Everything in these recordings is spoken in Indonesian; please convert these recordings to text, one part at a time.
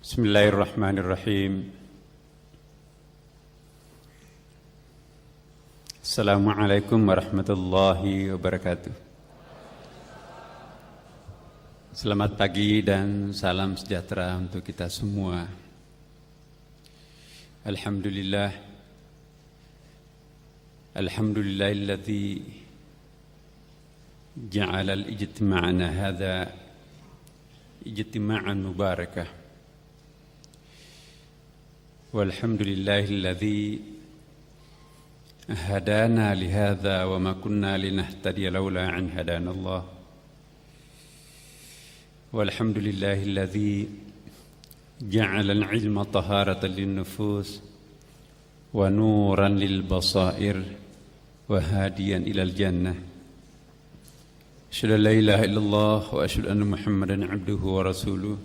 Bismillahirrahmanirrahim. Assalamualaikum warahmatullahi wabarakatuh. Selamat pagi dan salam sejahtera untuk kita semua. Alhamdulillah. Alhamdulillahilladzi ja'ala al-ijtima'ana hadha ijtima'an mubarakah. Walhamdulillahilladzi hadana lihadza wa ma kunna linahtadiya laula an hadanallah. Walhamdulillahilladzi ja'ala al-'ilma taharatan lin-nufus wa nuran lil-basair wa hadiyan ilal jannah. Asyhadu an la ilaha illallah wa asyhadu anna Muhammadan 'abduhu wa rasuluh.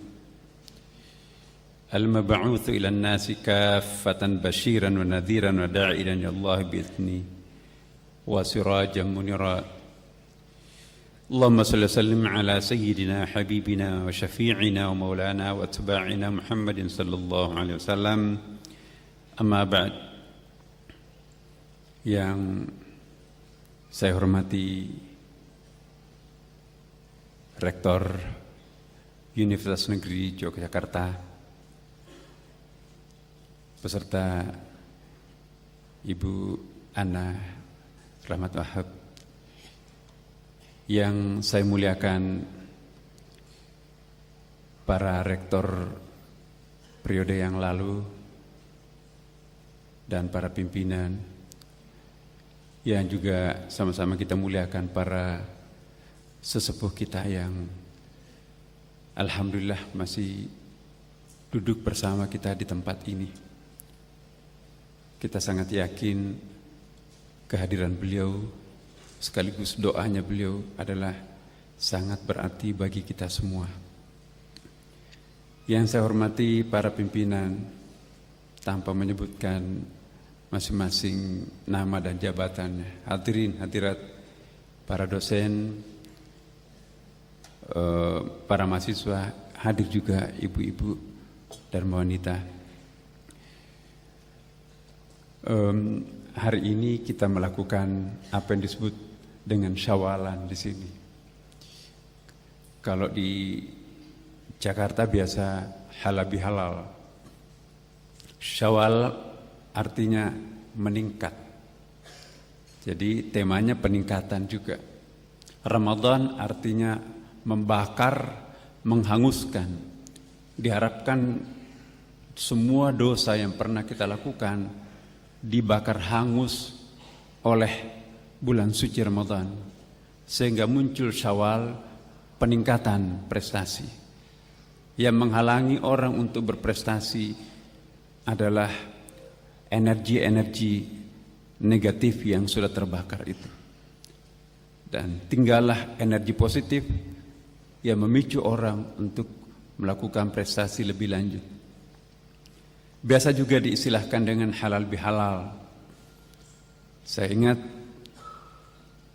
Al-mab'utsu ilan nasi kaffatan basyiran wa nadhiran wa da'ilan ila Allah bi'idzni wa sirajan munira. Allahumma shalli wa sallim ala sayyidina habibina wa syafi'ina wa maulana wa atba'ina Muhammadin sallallahu alaihi wasallam. Amma ba'd. Yang saya hormati Rektor Universitas Negeri Yogyakarta, beserta Ibu Ana Rahmat Wahab, yang saya muliakan para rektor periode yang lalu dan para pimpinan, yang juga sama-sama kita muliakan para sesepuh kita yang alhamdulillah masih duduk bersama kita di tempat ini. Kita sangat yakin kehadiran beliau sekaligus doanya beliau adalah sangat berarti bagi kita semua. Yang saya hormati para pimpinan, tanpa menyebutkan masing-masing nama dan jabatannya, hadirin hadirat, para dosen, para mahasiswa, hadir juga ibu-ibu dan wanita. Hari ini kita melakukan apa yang disebut dengan syawalan di sini. Kalau di Jakarta biasa halal bihalal. Syawal artinya meningkat. Jadi temanya peningkatan juga. Ramadan artinya membakar, menghanguskan. Diharapkan semua dosa yang pernah kita lakukan dibakar hangus oleh bulan suci Ramadan, sehingga muncul Syawal, peningkatan prestasi. Yang menghalangi orang untuk berprestasi adalah energi-energi negatif yang sudah terbakar itu, dan tinggallah energi positif yang memicu orang untuk melakukan prestasi lebih lanjut. Biasa juga diistilahkan dengan halal bihalal. Saya ingat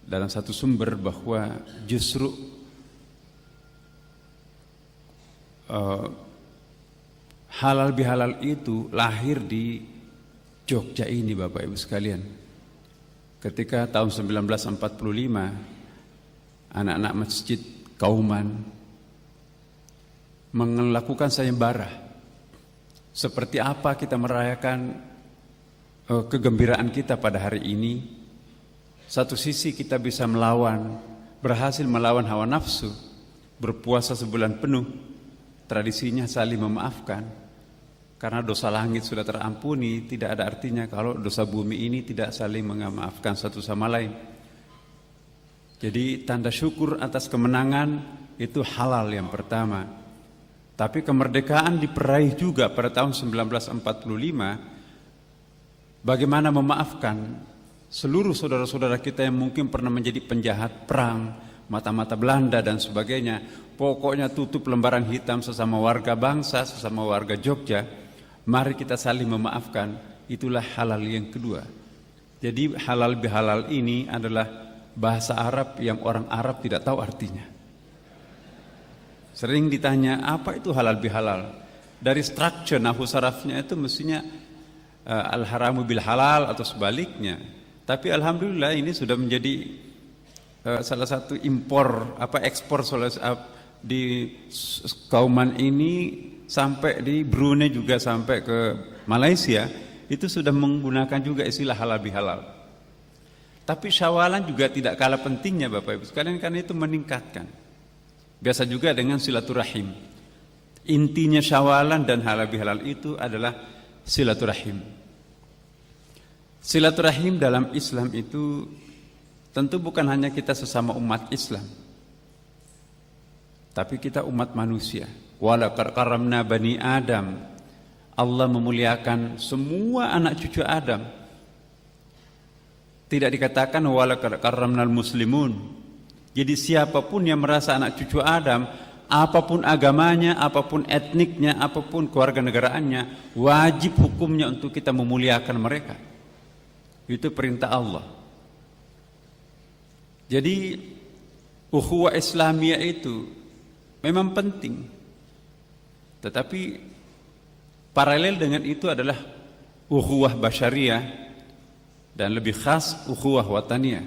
dalam satu sumber bahwa justru halal bihalal itu lahir di Jogja ini, Bapak Ibu sekalian. Ketika tahun 1945 anak-anak masjid Kauman melakukan sayembara. Seperti apa kita merayakan kegembiraan kita pada hari ini? Satu sisi kita bisa berhasil melawan hawa nafsu, berpuasa sebulan penuh, tradisinya saling memaafkan. Karena dosa langit sudah terampuni, tidak ada artinya kalau dosa bumi ini tidak saling memaafkan satu sama lain. Jadi tanda syukur atas kemenangan itu halal yang pertama. Tapi kemerdekaan diperaih juga pada tahun 1945. Bagaimana memaafkan seluruh saudara-saudara kita yang mungkin pernah menjadi penjahat perang, mata-mata Belanda dan sebagainya. Pokoknya tutup lembaran hitam sesama warga bangsa, sesama warga Jogja. Mari kita saling memaafkan. Itulah halal yang kedua. Jadi halal bihalal ini adalah bahasa Arab yang orang Arab tidak tahu artinya. Sering ditanya, apa itu halal bihalal? dari struktur nahwu sarafnya itu mestinya al-haramu bil halal atau sebaliknya. Tapi alhamdulillah ini sudah menjadi salah satu ekspor di kauman ini, sampai di Brunei juga, sampai ke Malaysia itu sudah menggunakan juga istilah halal bihalal. Tapi syawalan juga tidak kalah pentingnya Bapak Ibu sekalian, karena itu meningkatkan. Biasa juga dengan silaturahim. Intinya syawalan dan halal bihalal itu adalah silaturahim. Silaturahim dalam Islam itu tentu bukan hanya kita sesama umat Islam, tapi kita umat manusia. Walaqad karramna bani Adam. Allah memuliakan semua anak cucu Adam. Tidak dikatakan walaqad karramnal muslimun. Jadi siapapun yang merasa anak cucu Adam, apapun agamanya, apapun etniknya, apapun keluarga negaraannya, wajib hukumnya untuk kita memuliakan mereka. Itu perintah Allah. Jadi ukhuwah Islamiyah itu memang penting. Tetapi paralel dengan itu adalah ukhuwah basyariyah, dan lebih khas ukhuwah wataniyah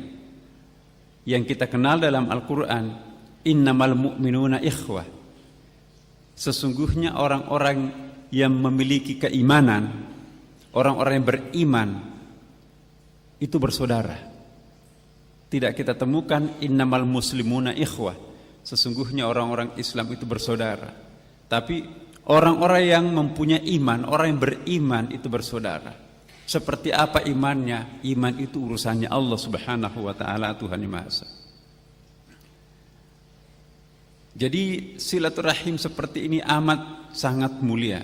yang kita kenal dalam Al-Quran, innamal mu'minuna ikhwah. Sesungguhnya orang-orang yang memiliki keimanan, orang-orang yang beriman itu bersaudara. Tidak kita temukan innamal muslimuna ikhwah, sesungguhnya orang-orang Islam itu bersaudara. Tapi orang-orang yang mempunyai iman, orang yang beriman itu bersaudara. Seperti apa imannya? Iman itu urusannya Allah Subhanahu wa taala, Tuhan yang Maha Esa. Jadi silaturahim seperti ini amat sangat mulia.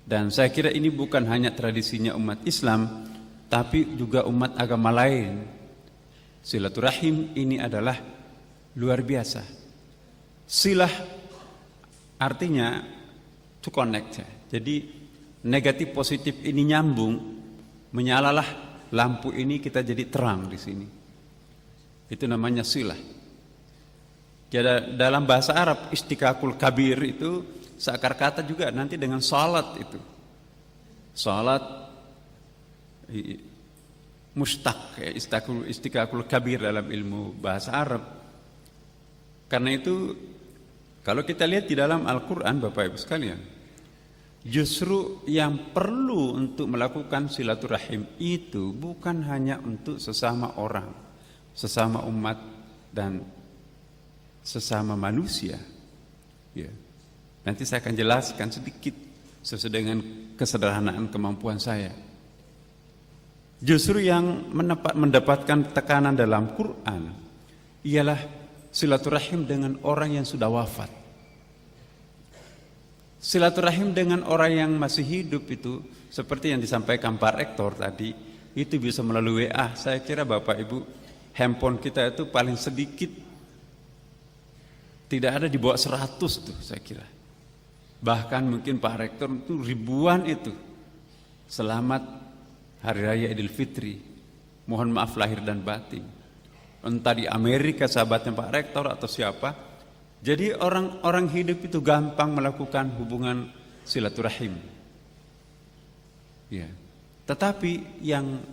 Dan saya kira ini bukan hanya tradisinya umat Islam, tapi juga umat agama lain. Silaturahim ini adalah luar biasa. Silah artinya to connect. Jadi negatif positif ini nyambung, menyalalah lampu ini, kita jadi terang di sini. Itu namanya silah. Jadi dalam bahasa Arab istiqaqul kabir itu seakar kata juga nanti dengan salat itu. Salat mustaq, ya, istiqaqul kabir dalam ilmu bahasa Arab. Karena itu kalau kita lihat di dalam Al-Qur'an Bapak Ibu sekalian, justru yang perlu untuk melakukan silaturahim itu bukan hanya untuk sesama orang, sesama umat dan sesama manusia. Ya. Nanti saya akan jelaskan sedikit sesuai dengan kesederhanaan kemampuan saya. Justru yang mendapatkan tekanan dalam Quran ialah silaturahim dengan orang yang sudah wafat. Silaturahim dengan orang yang masih hidup itu seperti yang disampaikan Pak Rektor tadi, itu bisa melalui WA. Saya kira Bapak Ibu, handphone kita itu paling sedikit tidak ada di bawah 100 tuh saya kira. Bahkan mungkin Pak Rektor itu ribuan itu. Selamat Hari Raya Idul Fitri. Mohon maaf lahir dan batin. Entah di Amerika sahabatnya Pak Rektor atau siapa. Jadi orang-orang hidup itu gampang melakukan hubungan silaturahim. Ya. Tetapi yang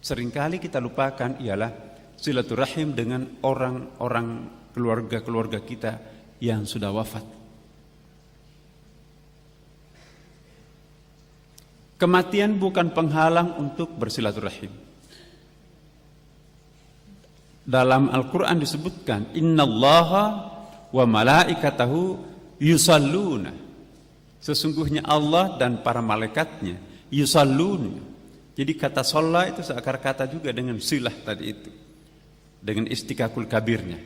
seringkali kita lupakan ialah silaturahim dengan orang-orang keluarga-keluarga kita yang sudah wafat. Kematian bukan penghalang untuk bersilaturahim. Dalam Al-Quran disebutkan, innallaha wa malaikatahu yusalluna. Sesungguhnya Allah dan para malaikatnya yusalluna. Jadi kata sholla itu seakar kata juga dengan silah tadi itu, dengan istiqaqul kabirnya.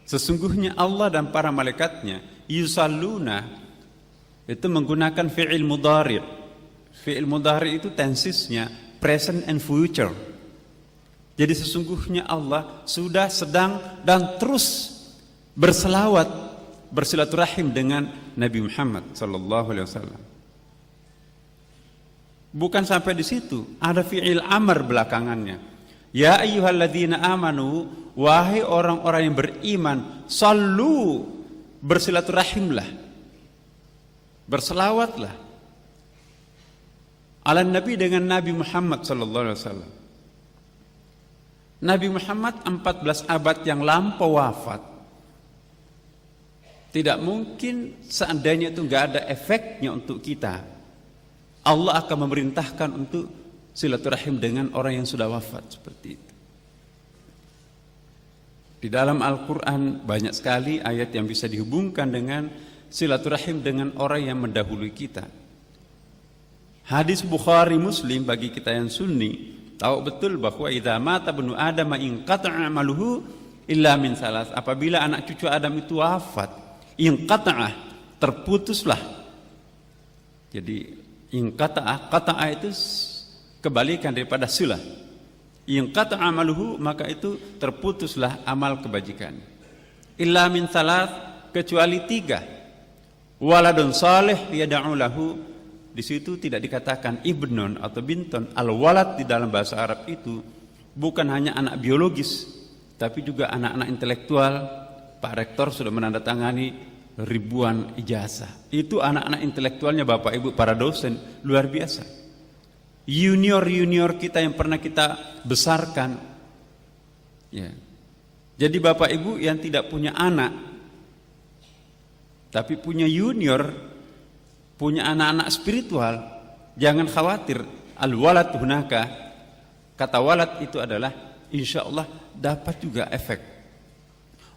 Sesungguhnya Allah dan para malaikatnya yusalluna itu menggunakan fi'il mudhari'. Fi'il mudhari' itu tensisnya present and future. Jadi sesungguhnya Allah sudah, sedang, dan terus berselawat, bersilaturahim dengan Nabi Muhammad sallallahu alaihi wasallam. Bukan sampai di situ, ada fi'il amr belakangannya. Ya ayyuhalladzina amanu, wahai orang-orang yang beriman, sallu, bersilaturahimlah. Berselawatlah ala Nabi dengan Nabi Muhammad sallallahu alaihi wasallam. Nabi Muhammad 14 abad yang lampau wafat. Tidak mungkin seandainya itu enggak ada efeknya untuk kita. Allah akan memerintahkan untuk silaturahim dengan orang yang sudah wafat seperti itu. Di dalam Al-Quran banyak sekali ayat yang bisa dihubungkan dengan silaturahim dengan orang yang mendahului kita. Hadis Bukhari Muslim bagi kita yang sunni tahu betul bahwa idza mata ibnu Adam in qata'a amaluhu illa min salas. Apabila anak cucu Adam itu wafat, in qata'a, terputuslah. Jadi in qata'a itu kebalikan daripada silah. In qata'a amaluhu, maka itu terputuslah amal kebajikan. Illa min salas, kecuali 3. Waladun salih yad'u lahu. Di situ tidak dikatakan ibnun atau binton. Al-walad di dalam bahasa Arab itu bukan hanya anak biologis, tapi juga anak-anak intelektual. Pak Rektor sudah menandatangani ribuan ijazah. Itu anak-anak intelektualnya Bapak Ibu para dosen, luar biasa. Junior kita yang pernah kita besarkan. Ya. Jadi Bapak Ibu yang tidak punya anak, tapi punya junior, punya anak-anak spiritual, jangan khawatir. Al-walad hunaka, kata walad itu adalah insya Allah dapat juga efek.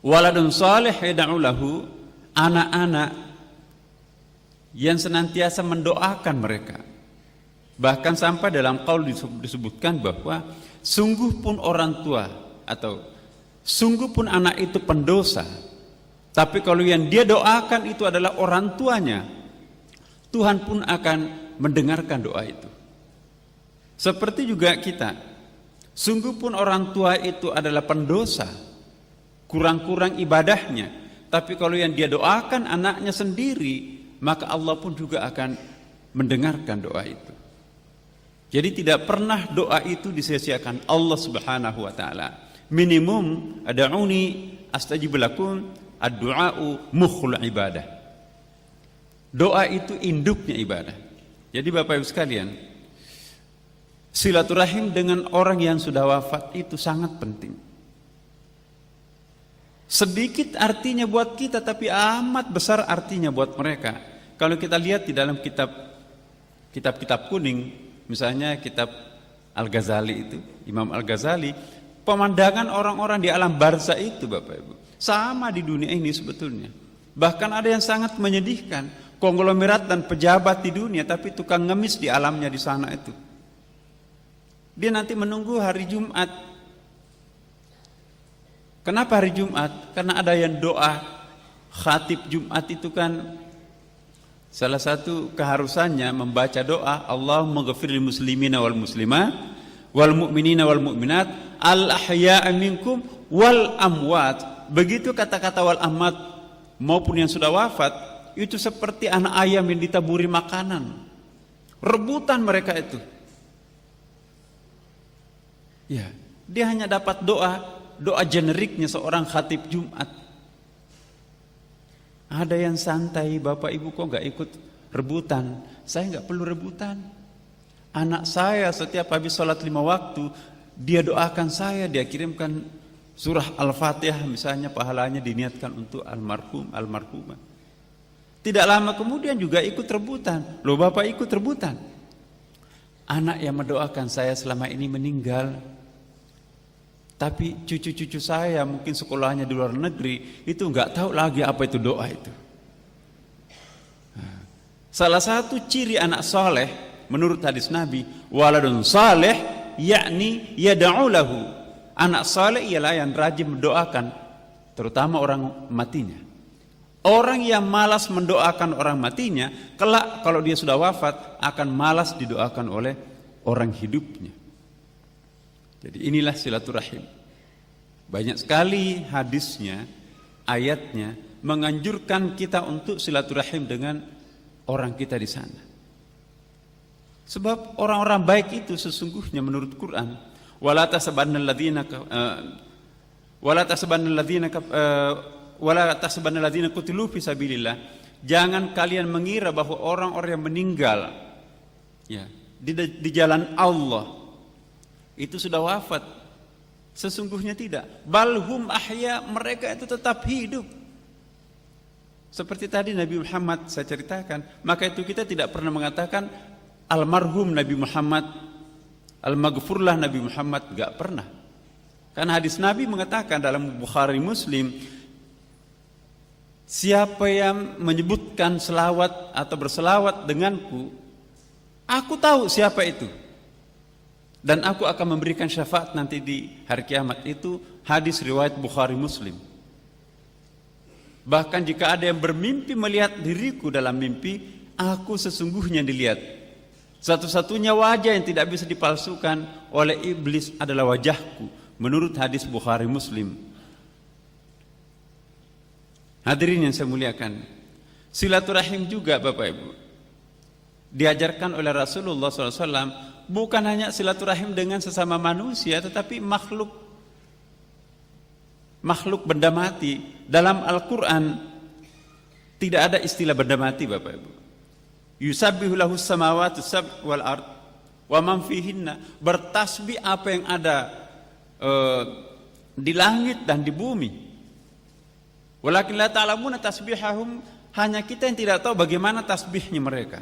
Waladun salih yad'u lahu, anak-anak yang senantiasa mendoakan mereka. Bahkan sampai dalam qaul disebutkan bahwa sungguh pun orang tua atau sungguh pun anak itu pendosa, tapi kalau yang dia doakan itu adalah orang tuanya, Tuhan pun akan mendengarkan doa itu. Seperti juga kita, sungguh pun orang tua itu adalah pendosa, kurang-kurang ibadahnya, tapi kalau yang dia doakan anaknya sendiri, maka Allah pun juga akan mendengarkan doa itu. Jadi tidak pernah doa itu disia-siakan Allah Subhanahu wa taala. Minimum ad'uni astajib lakum, ad-du'a'u mukhul ibadah. Doa itu induknya ibadah. Jadi Bapak Ibu sekalian, silaturahim dengan orang yang sudah wafat itu sangat penting. Sedikit artinya buat kita, tapi amat besar artinya buat mereka. Kalau kita lihat di dalam kitab-kitab kuning, misalnya kitab Al-Ghazali itu, Imam Al-Ghazali, pemandangan orang-orang di alam barzah itu Bapak Ibu sama di dunia ini sebetulnya. Bahkan ada yang sangat menyedihkan, konglomerat dan pejabat di dunia, tapi tukang ngemis di alamnya di sana itu. Dia nanti menunggu hari Jumat. Kenapa hari Jumat? Karena ada yang doa khatib Jumat itu kan salah satu keharusannya membaca doa Allahumma ghafiril muslimina wal muslimat wal mu'minina wal mu'minat al ahya'a minkum wal amwat. Begitu kata-kata wal amwat maupun yang sudah wafat, itu seperti anak ayam yang ditaburi makanan. Rebutan mereka itu. Ya, dia hanya dapat doa generiknya seorang khatib Jumat. Ada yang santai, Bapak Ibu kok nggak ikut rebutan? Saya nggak perlu rebutan. Anak saya setiap habis sholat 5 waktu, dia doakan saya, dia kirimkan surah Al-Fatihah misalnya, pahalanya diniatkan untuk almarhum, almarhumah. Tidak lama kemudian juga ikut rebutan. Loh Bapak ikut rebutan? Anak yang mendoakan saya selama ini meninggal, tapi cucu-cucu saya mungkin sekolahnya di luar negeri, itu enggak tahu lagi apa itu doa itu. Salah satu ciri anak soleh menurut hadis Nabi, waladun saleh yakni yad'u lahu. Anak soleh ialah yang rajin mendoakan, terutama orang matinya. Orang yang malas mendoakan orang matinya, kelak kalau dia sudah wafat akan malas didoakan oleh orang hidupnya. Jadi inilah silaturahim. Banyak sekali hadisnya, ayatnya menganjurkan kita untuk silaturahim dengan orang kita di sana. Sebab orang-orang baik itu sesungguhnya menurut Quran, wala tasabannal ladzina qutilu fi sabilillah, Jangan kalian mengira bahwa orang-orang yang meninggal ya di jalan Allah itu sudah wafat. Sesungguhnya tidak. Balhum ahya, mereka itu tetap hidup. Seperti tadi Nabi Muhammad saya ceritakan, maka itu kita tidak pernah mengatakan almarhum Nabi Muhammad, al-maghfurlah Nabi Muhammad, enggak pernah. Karena hadis Nabi mengatakan dalam Bukhari Muslim, siapa yang menyebutkan selawat atau berselawat denganku, aku tahu siapa itu. Dan aku akan memberikan syafaat nanti di hari kiamat. Itu hadis riwayat Bukhari Muslim. Bahkan jika ada yang bermimpi melihat diriku dalam mimpi, aku sesungguhnya dilihat. Satu-satunya wajah yang tidak bisa dipalsukan oleh iblis adalah wajahku, menurut hadis Bukhari Muslim. Hadirin yang saya muliakan, silaturahim juga Bapak Ibu diajarkan oleh Rasulullah SAW, bukan hanya silaturahim dengan sesama manusia, tetapi makhluk benda mati. Dalam Al-Quran tidak ada istilah benda mati Bapak Ibu. Yusabbihu lahus samawati sab' wal ard wa man fihinna, bertasbih apa yang ada di langit dan di bumi. Walakin la ta'lamuna tasbihahum, hanya kita yang tidak tahu bagaimana tasbihnya mereka.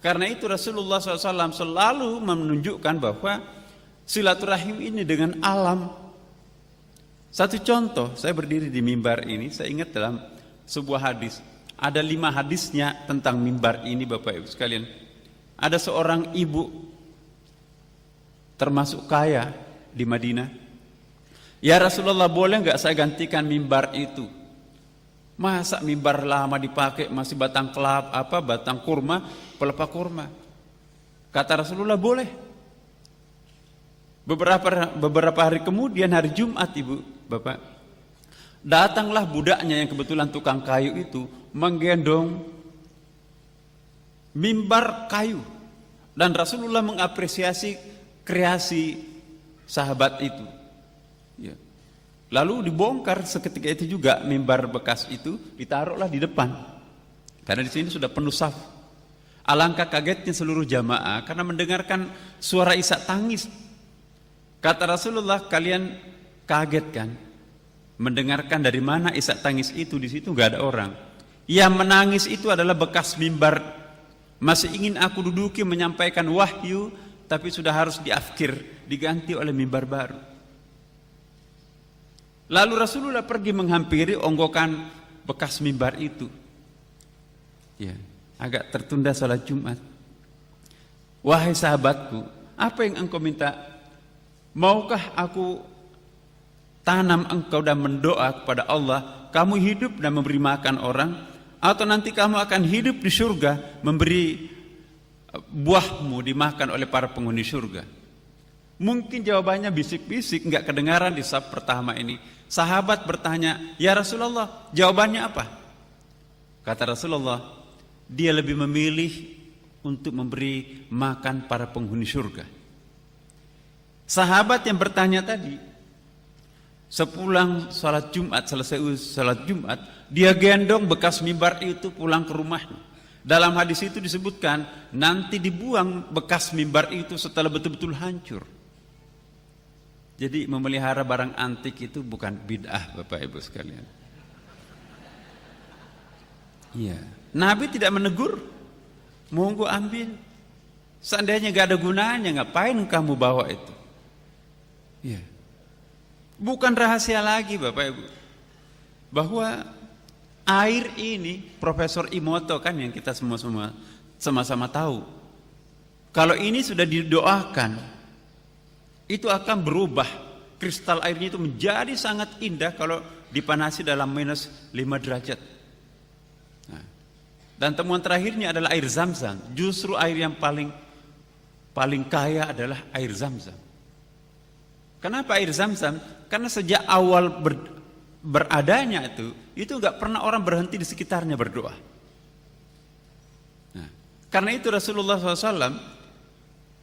Karena itu Rasulullah SAW selalu menunjukkan bahwa silaturahim ini dengan alam. Satu contoh, saya berdiri di mimbar ini, saya ingat dalam sebuah hadis, ada 5 hadisnya tentang mimbar ini Bapak Ibu sekalian. Ada seorang ibu termasuk kaya di Madinah. Ya Rasulullah, boleh enggak saya gantikan mimbar itu? Masa mimbar lama dipakai masih batang batang kurma, pelepah kurma. Kata Rasulullah, boleh. Beberapa hari kemudian, hari Jumat Ibu, Bapak, datanglah budaknya yang kebetulan tukang kayu itu menggendong mimbar kayu. Dan Rasulullah mengapresiasi kreasi sahabat itu. Ya. Lalu dibongkar seketika itu juga mimbar bekas itu, ditaruhlah di depan. Karena di sini sudah penuh saf. Alangkah kagetnya seluruh jamaah karena mendengarkan suara isak tangis. Kata Rasulullah, kalian kaget kan? Mendengarkan dari mana isak tangis itu? Di situ enggak ada orang. Yang menangis itu adalah bekas mimbar. Masih ingin aku duduki menyampaikan wahyu, tapi sudah harus diafkir, diganti oleh mimbar baru. Lalu Rasulullah pergi menghampiri onggokan bekas mimbar itu. Ya, agak tertunda salat Jumat. Wahai sahabatku, apa yang engkau minta? Maukah aku tanam engkau dan mendoa kepada Allah, kamu hidup dan memberi makan orang, atau nanti kamu akan hidup di surga, memberi buahmu dimakan oleh para penghuni surga? Mungkin jawabannya bisik-bisik, enggak kedengaran di saf pertama ini. Sahabat bertanya, ya Rasulullah, jawabannya apa? Kata Rasulullah, dia lebih memilih untuk memberi makan para penghuni surga. Sahabat yang bertanya tadi, sepulang salat Jumat, selesai salat Jumat, dia gendong bekas mimbar itu pulang ke rumahnya. Dalam hadis itu disebutkan, nanti dibuang bekas mimbar itu setelah betul-betul hancur. Jadi memelihara barang antik itu bukan bid'ah Bapak Ibu sekalian. Iya. Nabi tidak menegur, monggo ambil. Seandainya gak ada gunanya, ngapain kamu bawa itu? Iya. Bukan rahasia lagi Bapak Ibu, bahwa air ini, Profesor Imoto kan yang kita sama-sama tahu, kalau ini sudah didoakan, itu akan berubah. Kristal airnya itu menjadi sangat indah kalau dipanasi dalam minus 5 derajat. Nah, dan temuan terakhirnya adalah air Zam-Zam. Justru air yang paling kaya adalah air Zam-Zam. Kenapa air Zam-Zam? Karena sejak awal beradanya itu enggak pernah orang berhenti di sekitarnya berdoa. Nah, karena itu Rasulullah SAW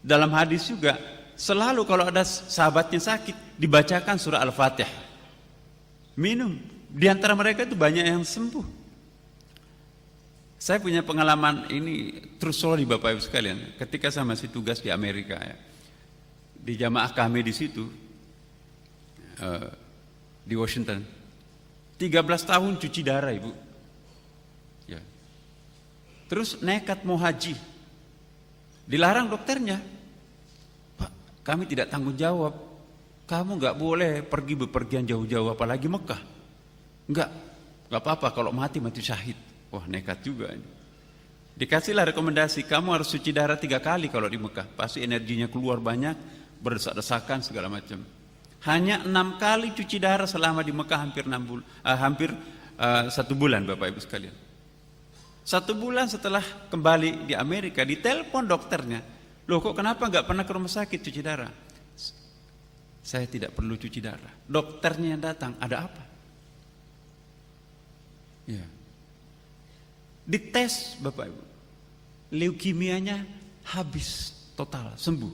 dalam hadis juga selalu kalau ada sahabatnya sakit dibacakan surah Al-Fatihah. Minum. Di antara mereka itu banyak yang sembuh. Saya punya pengalaman ini true story Bapak Ibu sekalian. Ketika saya masih tugas di Amerika ya, di jamaah kami di situ di Washington, 13 tahun cuci darah Ibu. Ya. Terus nekat mau haji, dilarang dokternya. Pak, kami tidak tanggung jawab. Kamu nggak boleh pergi bepergian jauh-jauh, apalagi Mekah. Nggak apa-apa kalau mati syahid. Wah, nekat juga ini. Dikasihlah rekomendasi, kamu harus cuci darah 3 kali kalau di Mekah. Pasti energinya keluar banyak, berdesak-desakan segala macam. Hanya 6 kali cuci darah selama di Mekah hampir 1 bulan Bapak Ibu sekalian. 1 bulan setelah kembali di Amerika, ditelepon dokternya. Loh, kok kenapa nggak pernah ke rumah sakit cuci darah? Saya tidak perlu cuci darah. Dokternya yang datang, ada apa? Ya. Dites Bapak Ibu, leukemianya habis total, sembuh.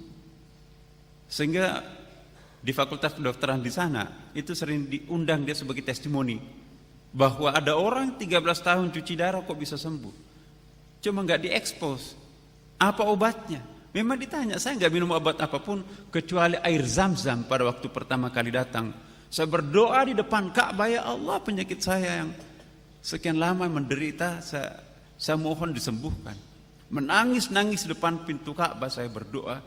Sehingga di Fakultas Kedokteran di sana itu sering diundang dia sebagai testimoni bahwa ada orang 13 tahun cuci darah kok bisa sembuh. Cuma nggak diekspos. Apa obatnya? Memang ditanya, saya nggak minum obat apapun kecuali air zam-zam pada waktu pertama kali datang. Saya berdoa di depan Ka'bah, ya Allah, penyakit saya yang sekian lama menderita, saya mohon disembuhkan. Menangis-nangis depan pintu Ka'bah saya berdoa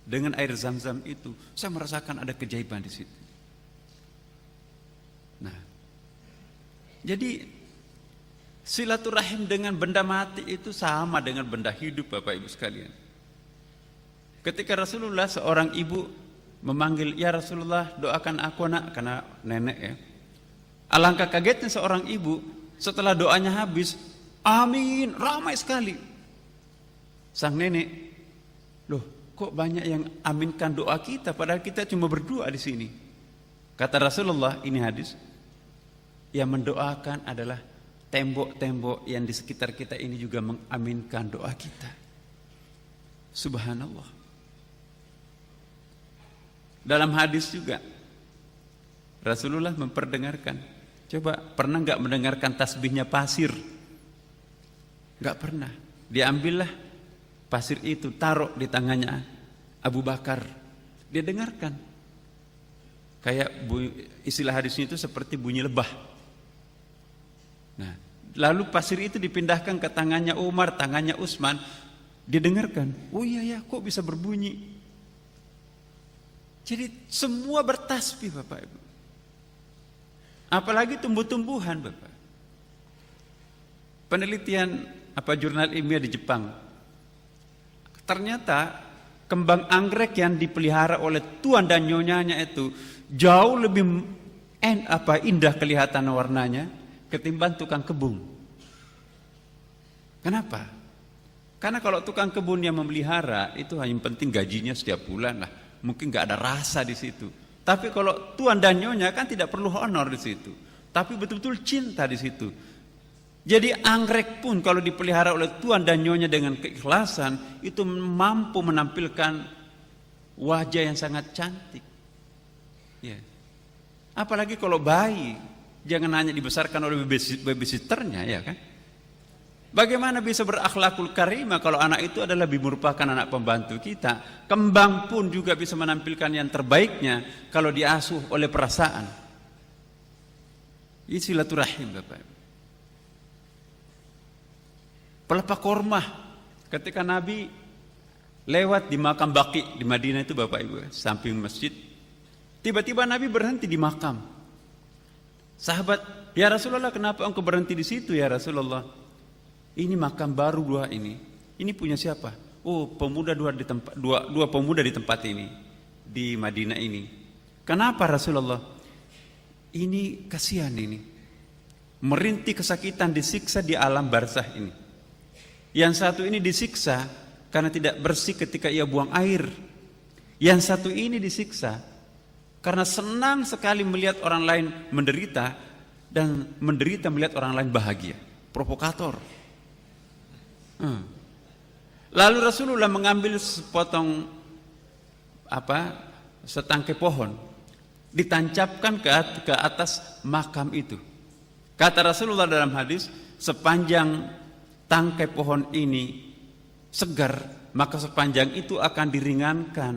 dengan air zam-zam itu. Saya merasakan ada keajaiban di situ. Nah, jadi silaturahim dengan benda mati itu sama dengan benda hidup Bapak Ibu sekalian. Ketika Rasulullah, seorang ibu memanggil, ya Rasulullah doakan aku nak, karena nenek ya. Alangkah kagetnya seorang ibu setelah doanya habis, amin, ramai sekali. Sang nenek, loh kok banyak yang aminkan doa kita, padahal kita cuma berdoa di sini. Kata Rasulullah, ini hadis, yang mendoakan adalah tembok-tembok yang di sekitar kita ini juga mengaminkan doa kita. Subhanallah. Dalam hadis juga Rasulullah memperdengarkan. Coba pernah nggak mendengarkan tasbihnya pasir? Nggak pernah. Diambillah pasir itu, taruh di tangannya Abu Bakar. Dia dengarkan. Kayak istilah hadisnya itu seperti bunyi lebah. Nah, lalu pasir itu dipindahkan ke tangannya Umar, tangannya Utsman. Dia dengarkan. Oh iya ya, kok bisa berbunyi? Jadi semua bertasbih Bapak Ibu. Apalagi tumbuh-tumbuhan Bapak. Penelitian jurnal ilmiah di Jepang. Ternyata kembang anggrek yang dipelihara oleh tuan dan nyonyanya itu jauh lebih indah kelihatan warnanya ketimbang tukang kebun. Kenapa? Karena kalau tukang kebun yang memelihara itu hanya penting gajinya setiap bulan lah. Mungkin nggak ada rasa di situ. Tapi kalau tuan dan nyonya kan tidak perlu honor di situ. Tapi betul-betul cinta di situ. Jadi anggrek pun kalau dipelihara oleh tuan dan nyonya dengan keikhlasan, itu mampu menampilkan wajah yang sangat cantik. Ya. Apalagi kalau bayi, jangan hanya dibesarkan oleh babysitternya, ya kan? Bagaimana bisa berakhlakul karimah kalau anak itu adalah merupakan anak pembantu kita? Kembang pun juga bisa menampilkan yang terbaiknya kalau diasuh oleh perasaan. Ini silaturahim Bapak. Pelepah korma ketika Nabi lewat di makam Baqi di Madinah itu Bapak Ibu, samping masjid. Tiba-tiba Nabi berhenti di makam. Sahabat, ya Rasulullah, kenapa engkau berhenti di situ ya Rasulullah? Ini makam baru dua ini. Ini punya siapa? Oh, pemuda dua pemuda di tempat ini, di Madinah ini. Kenapa Rasulullah? Ini kasihan ini. Merintih kesakitan, disiksa di alam barzah ini. Yang satu ini disiksa karena tidak bersih ketika ia buang air. Yang satu ini disiksa karena senang sekali melihat orang lain menderita dan menderita melihat orang lain bahagia. Provokator. Lalu Rasulullah mengambil sepotong setangkai pohon, ditancapkan ke atas makam itu. Kata Rasulullah dalam hadis, sepanjang tangkai pohon ini segar, maka sepanjang itu akan diringankan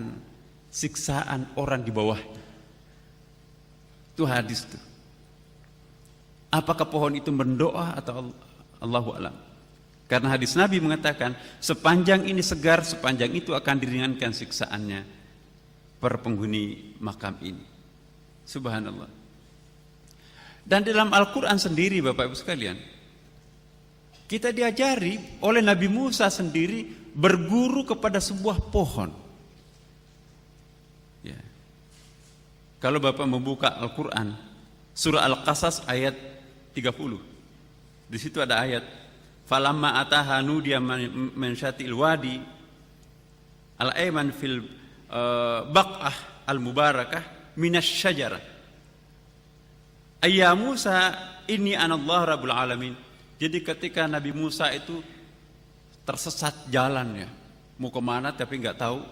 siksaan orang di bawahnya. Itu hadis tuh. Apakah pohon itu berdoa atau Allahu a'lam. Karena hadis Nabi mengatakan sepanjang ini segar, sepanjang itu akan diringankan siksaannya per penghuni makam ini. Subhanallah. Dan dalam Al-Quran sendiri Bapak Ibu sekalian, kita diajari oleh Nabi Musa sendiri berguru kepada sebuah pohon. Ya. Kalau Bapak membuka Al-Quran, surah Al-Qasas ayat 30. Di situ ada ayat, falamma ataha nudiya min syatil wadi al-ayman fil baq'ah al-mubarakah minasy syajarah. Ayya Musa inni anallah rabbul alamin. Jadi ketika Nabi Musa itu tersesat jalan ya, mau kemana tapi nggak tahu,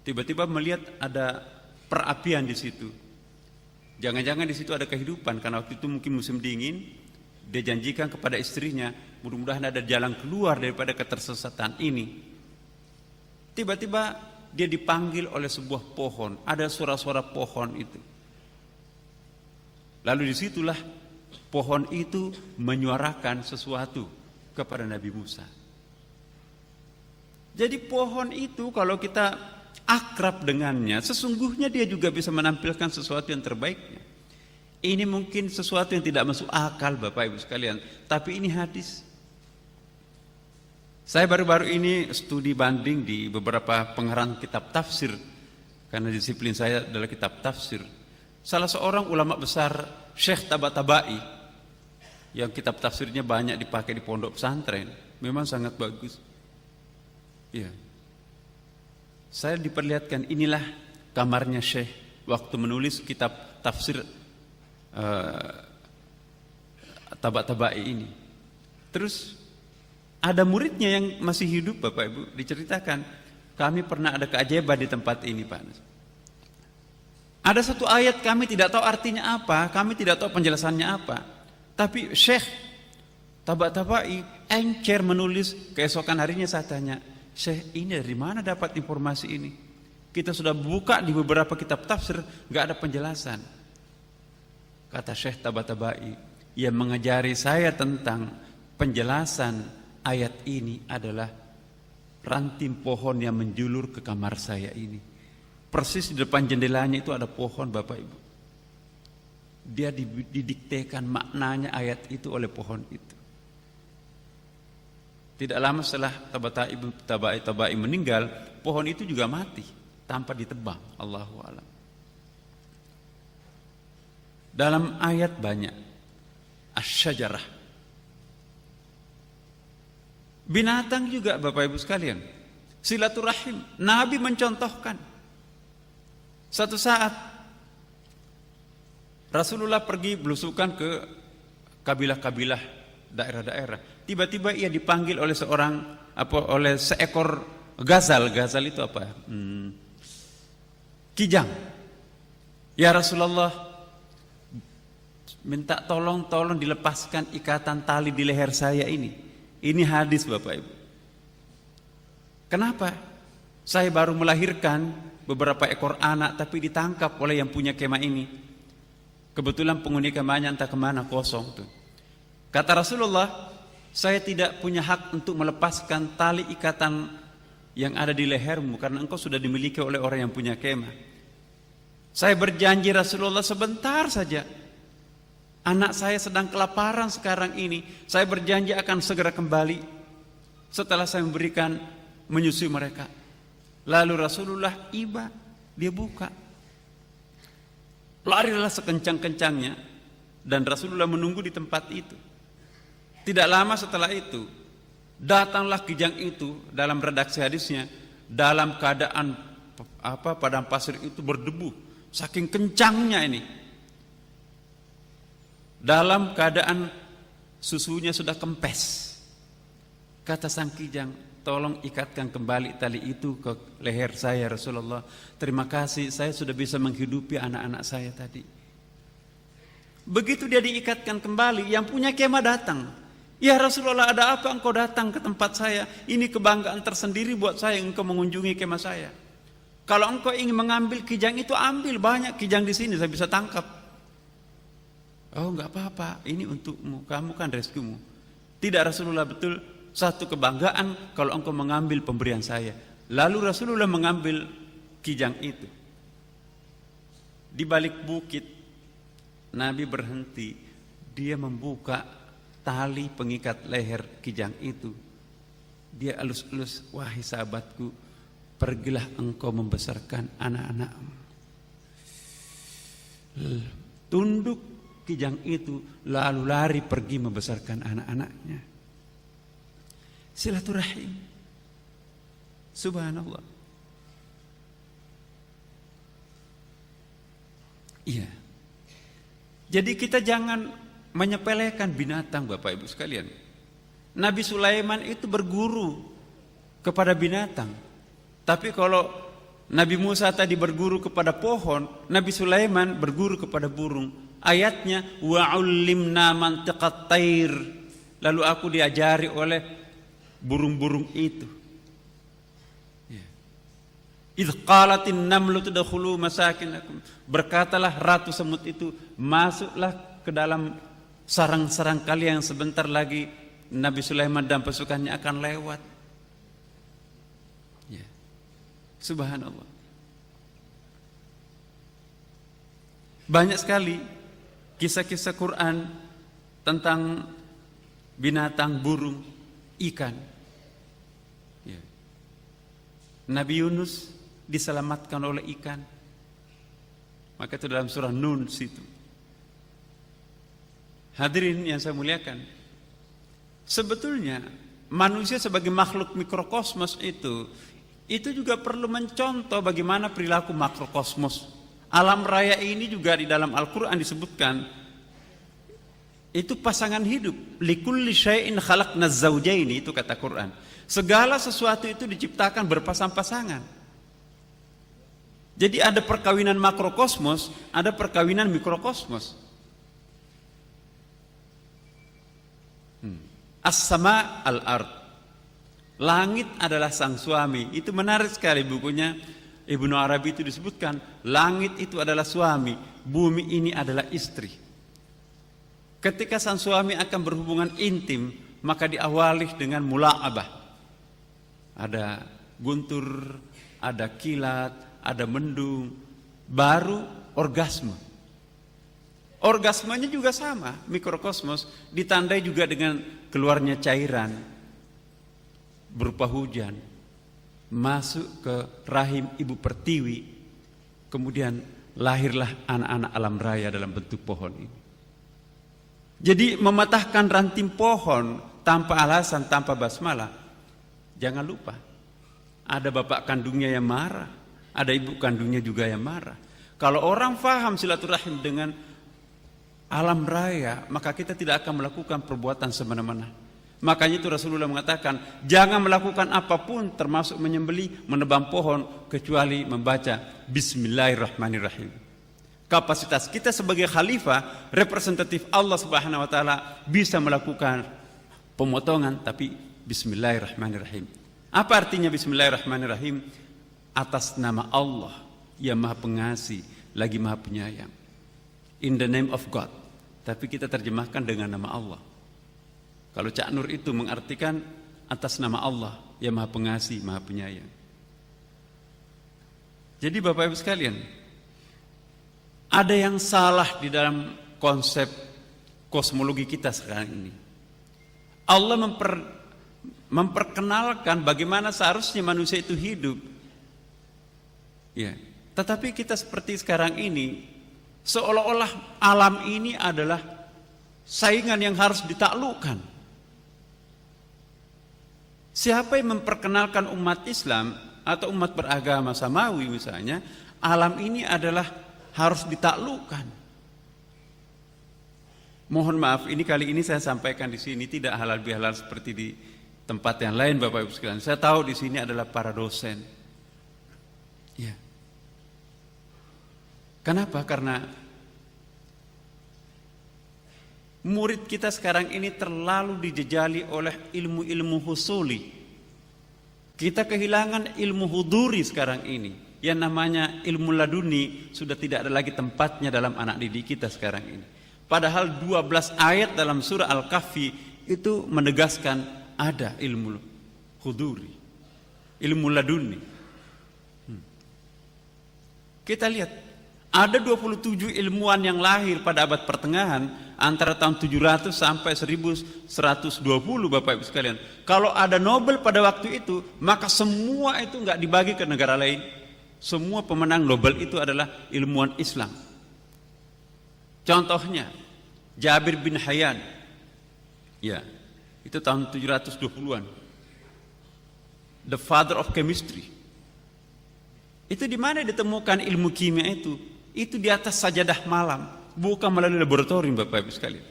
tiba-tiba melihat ada perapian di situ. Jangan-jangan di situ ada kehidupan, karena waktu itu mungkin musim dingin. Dia janjikan kepada istrinya, mudah-mudahan ada jalan keluar daripada ketersesatan ini. Tiba-tiba dia dipanggil oleh sebuah pohon, ada suara-suara pohon itu. Lalu disitulah pohon itu menyuarakan sesuatu kepada Nabi Musa. Jadi pohon itu kalau kita akrab dengannya, sesungguhnya dia juga bisa menampilkan sesuatu yang terbaiknya. Ini mungkin sesuatu yang tidak masuk akal Bapak Ibu sekalian, tapi ini hadis. Saya baru-baru ini studi banding di beberapa pengarang kitab tafsir, karena disiplin saya adalah kitab tafsir. Salah seorang ulama besar, Syekh Tabatabai, yang kitab tafsirnya banyak dipakai di pondok pesantren, memang sangat bagus. Ya. Saya diperlihatkan inilah kamarnya Syekh waktu menulis kitab tafsir Tabatabai ini. Terus ada muridnya yang masih hidup Bapak Ibu, diceritakan kami pernah ada keajaiban di tempat ini Pak. Ada satu ayat kami tidak tahu artinya apa, kami tidak tahu penjelasannya apa, tapi Syekh Tabatabai encer menulis. Keesokan harinya saya tanya, Syekh ini dari mana dapat informasi ini? Kita sudah buka di beberapa kitab tafsir, nggak ada penjelasan. Kata Syekh Tabatabai, yang mengajari saya tentang penjelasan ayat ini adalah ranting pohon yang menjulur ke kamar saya ini. Persis di depan jendelanya itu ada pohon Bapak Ibu. Dia didiktekan maknanya ayat itu oleh pohon itu. Tidak lama setelah Tabatabai meninggal, pohon itu juga mati tanpa ditebang. Allahu a'lam. Dalam ayat banyak asy-syajarah. Binatang juga Bapak Ibu sekalian, silaturahim. Nabi mencontohkan. Satu saat Rasulullah pergi belusukan ke kabilah-kabilah daerah-daerah. Tiba-tiba ia dipanggil oleh oleh seekor gazal. Gazal itu apa? Kijang. Ya Rasulullah, minta tolong dilepaskan ikatan tali di leher saya ini. Ini hadis Bapak Ibu. Kenapa? Saya baru melahirkan beberapa ekor anak, tapi ditangkap oleh yang punya kemah ini. Kebetulan penghuni kemahnya entah kemana, kosong tuh. Kata Rasulullah, saya tidak punya hak untuk melepaskan tali ikatan yang ada di lehermu, karena engkau sudah dimiliki oleh orang yang punya kemah. Saya berjanji Rasulullah, sebentar saja. Anak saya sedang kelaparan sekarang ini. Saya berjanji akan segera kembali setelah saya menyusui mereka. Lalu Rasulullah iba, dia buka. Larilah sekencang-kencangnya, dan Rasulullah menunggu di tempat itu. Tidak lama setelah itu, datanglah kijang itu. Dalam redaksi hadisnya, dalam keadaan padang pasir itu berdebu, saking kencangnya ini. Dalam keadaan susunya sudah kempes. Kata sang kijang, tolong ikatkan kembali tali itu ke leher saya Rasulullah. Terima kasih, saya sudah bisa menghidupi anak-anak saya tadi. Begitu dia diikatkan kembali, yang punya kemah datang. Ya Rasulullah, ada apa engkau datang ke tempat saya? Ini kebanggaan tersendiri buat saya engkau mengunjungi kemah saya. Kalau engkau ingin mengambil kijang itu, ambil, banyak kijang di sini, saya bisa tangkap. Oh, enggak apa-apa, ini untukmu, kamu kan rezekimu. Tidak Rasulullah, betul, satu kebanggaan kalau engkau mengambil pemberian saya. Lalu Rasulullah mengambil kijang itu. Di balik bukit, Nabi berhenti, dia membuka tali pengikat leher kijang itu. Dia elus-elus, wahai sahabatku, pergilah engkau membesarkan anak-anakmu. Tunduk kijang itu, lalu lari pergi membesarkan anak-anaknya. Silaturahim. Subhanallah. Iya. Jadi kita jangan menyepelekan binatang, Bapak Ibu sekalian. Nabi Sulaiman itu berguru kepada binatang. Tapi kalau Nabi Musa tadi berguru kepada pohon, Nabi Sulaiman berguru kepada burung. Ayatnya wa'ullimna mantiqat tair. Lalu aku diajari oleh burung-burung itu. Idh qalatin namlu tadkhulu masakinakum. Berkatalah ratu semut itu, masuklah ke dalam sarang-sarang kalian yang sebentar lagi Nabi Sulaiman dan pasukannya akan lewat. Ya. Subhanallah. Banyak sekali kisah-kisah Quran tentang binatang, burung, ikan. Ya. Nabi Yunus diselamatkan oleh ikan. Maka itu dalam surah Nun situ. Hadirin yang saya muliakan, sebetulnya manusia sebagai makhluk mikrokosmos itu juga perlu mencontoh bagaimana perilaku makrokosmos. Alam raya ini juga di dalam Al-Quran disebutkan itu pasangan hidup. Likulli syai'in khalaqna zawjaini, itu kata Quran. Segala sesuatu itu diciptakan berpasang-pasangan. Jadi ada perkawinan makrokosmos, ada perkawinan mikrokosmos. As-sama al-ard. Langit adalah sang suami. Itu menarik sekali bukunya Ibnu Arabi itu disebutkan. Langit itu adalah suami, bumi ini adalah istri. Ketika sang suami akan berhubungan intim, maka diawali dengan mula'abah. Ada guntur, ada kilat, ada mendung, baru orgasme. Orgasmenya juga sama, mikrokosmos, ditandai juga dengan keluarnya cairan berupa hujan, masuk ke rahim ibu pertiwi, kemudian lahirlah anak-anak alam raya dalam bentuk pohon ini. Jadi mematahkan ranting pohon tanpa alasan, tanpa basmalah, jangan lupa, ada bapak kandungnya yang marah, ada ibu kandungnya juga yang marah. Kalau orang faham silaturahim dengan alam raya, maka kita tidak akan melakukan perbuatan semena-mena. Makanya itu Rasulullah mengatakan, jangan melakukan apapun termasuk menyembelih, menebang pohon, kecuali membaca Bismillahirrahmanirrahim. Kapasitas kita sebagai khalifah, representatif Allah Subhanahu wa taala, bisa melakukan pemotongan tapi Bismillahirrahmanirrahim. Apa artinya Bismillahirrahmanirrahim? Atas nama Allah yang Maha Pengasih lagi Maha Penyayang. In the name of God. Tapi kita terjemahkan dengan nama Allah. Kalau Cak Nur itu mengartikan atas nama Allah yang Maha Pengasih, Maha Penyayang. Jadi Bapak Ibu sekalian, ada yang salah di dalam konsep kosmologi kita sekarang ini. Allah memperkenalkan bagaimana seharusnya manusia itu hidup. Ya, tetapi kita seperti sekarang ini, seolah-olah alam ini adalah saingan yang harus ditaklukkan. Siapa yang memperkenalkan umat Islam atau umat beragama samawi misalnya, alam ini adalah harus ditaklukkan. Mohon maaf, ini kali ini saya sampaikan di sini tidak halal bihalal seperti di tempat yang lain, Bapak Ibu sekalian. Saya tahu di sini adalah para dosen. Ya. Kenapa? Karena Murid kita sekarang ini terlalu dijejali oleh ilmu-ilmu husuli. Kita kehilangan ilmu huduri sekarang ini. Yang namanya ilmu laduni sudah tidak ada lagi tempatnya dalam anak didik kita sekarang ini. Padahal 12 ayat dalam surah Al-Kahfi itu menegaskan ada ilmu huduri, ilmu laduni. Kita lihat, ada 27 ilmuwan yang lahir pada abad pertengahan antara tahun 700 sampai 1120 Bapak Ibu sekalian. Kalau ada Nobel pada waktu itu, maka semua itu enggak dibagi ke negara lain. Semua pemenang Nobel itu adalah ilmuwan Islam. Contohnya Jabir bin Hayyan. Ya, itu tahun 720-an. The father of chemistry. Itu di mana ditemukan ilmu kimia itu? Itu di atas sajadah malam, bukan melalui laboratorium Bapak Ibu sekalian.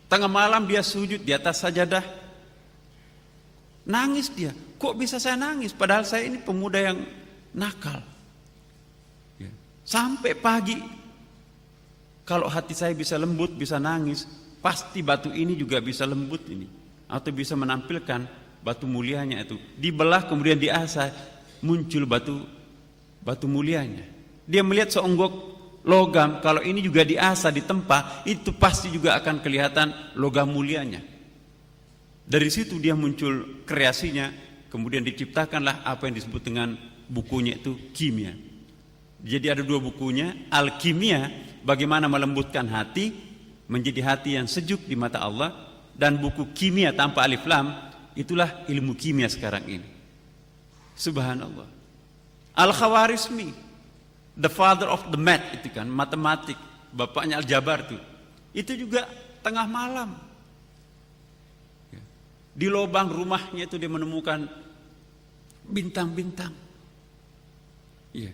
Tengah malam dia sujud di atas sajadah. Nangis dia. Kok bisa saya nangis? Padahal saya ini pemuda yang nakal. Ya. Sampai pagi, kalau hati saya bisa lembut, bisa nangis, pasti batu ini juga bisa lembut ini, atau bisa menampilkan batu mulianya itu. Dibelah kemudian diasah, muncul batu mulianya. Dia melihat seonggok logam, kalau ini juga diasah, ditempa, itu pasti juga akan kelihatan logam mulianya. Dari situ dia muncul kreasinya, kemudian diciptakanlah apa yang disebut dengan bukunya itu kimia. Jadi ada 2 bukunya, Al-Kimia, bagaimana melembutkan hati menjadi hati yang sejuk di mata Allah, dan buku Kimia tanpa alif lam, itulah ilmu kimia sekarang ini. Subhanallah. Al-Khawarizmi, the father of the math, itu kan matematik, bapaknya Al-Jabar tuh. Itu juga tengah malam. Di lubang rumahnya itu dia menemukan bintang-bintang. Iya.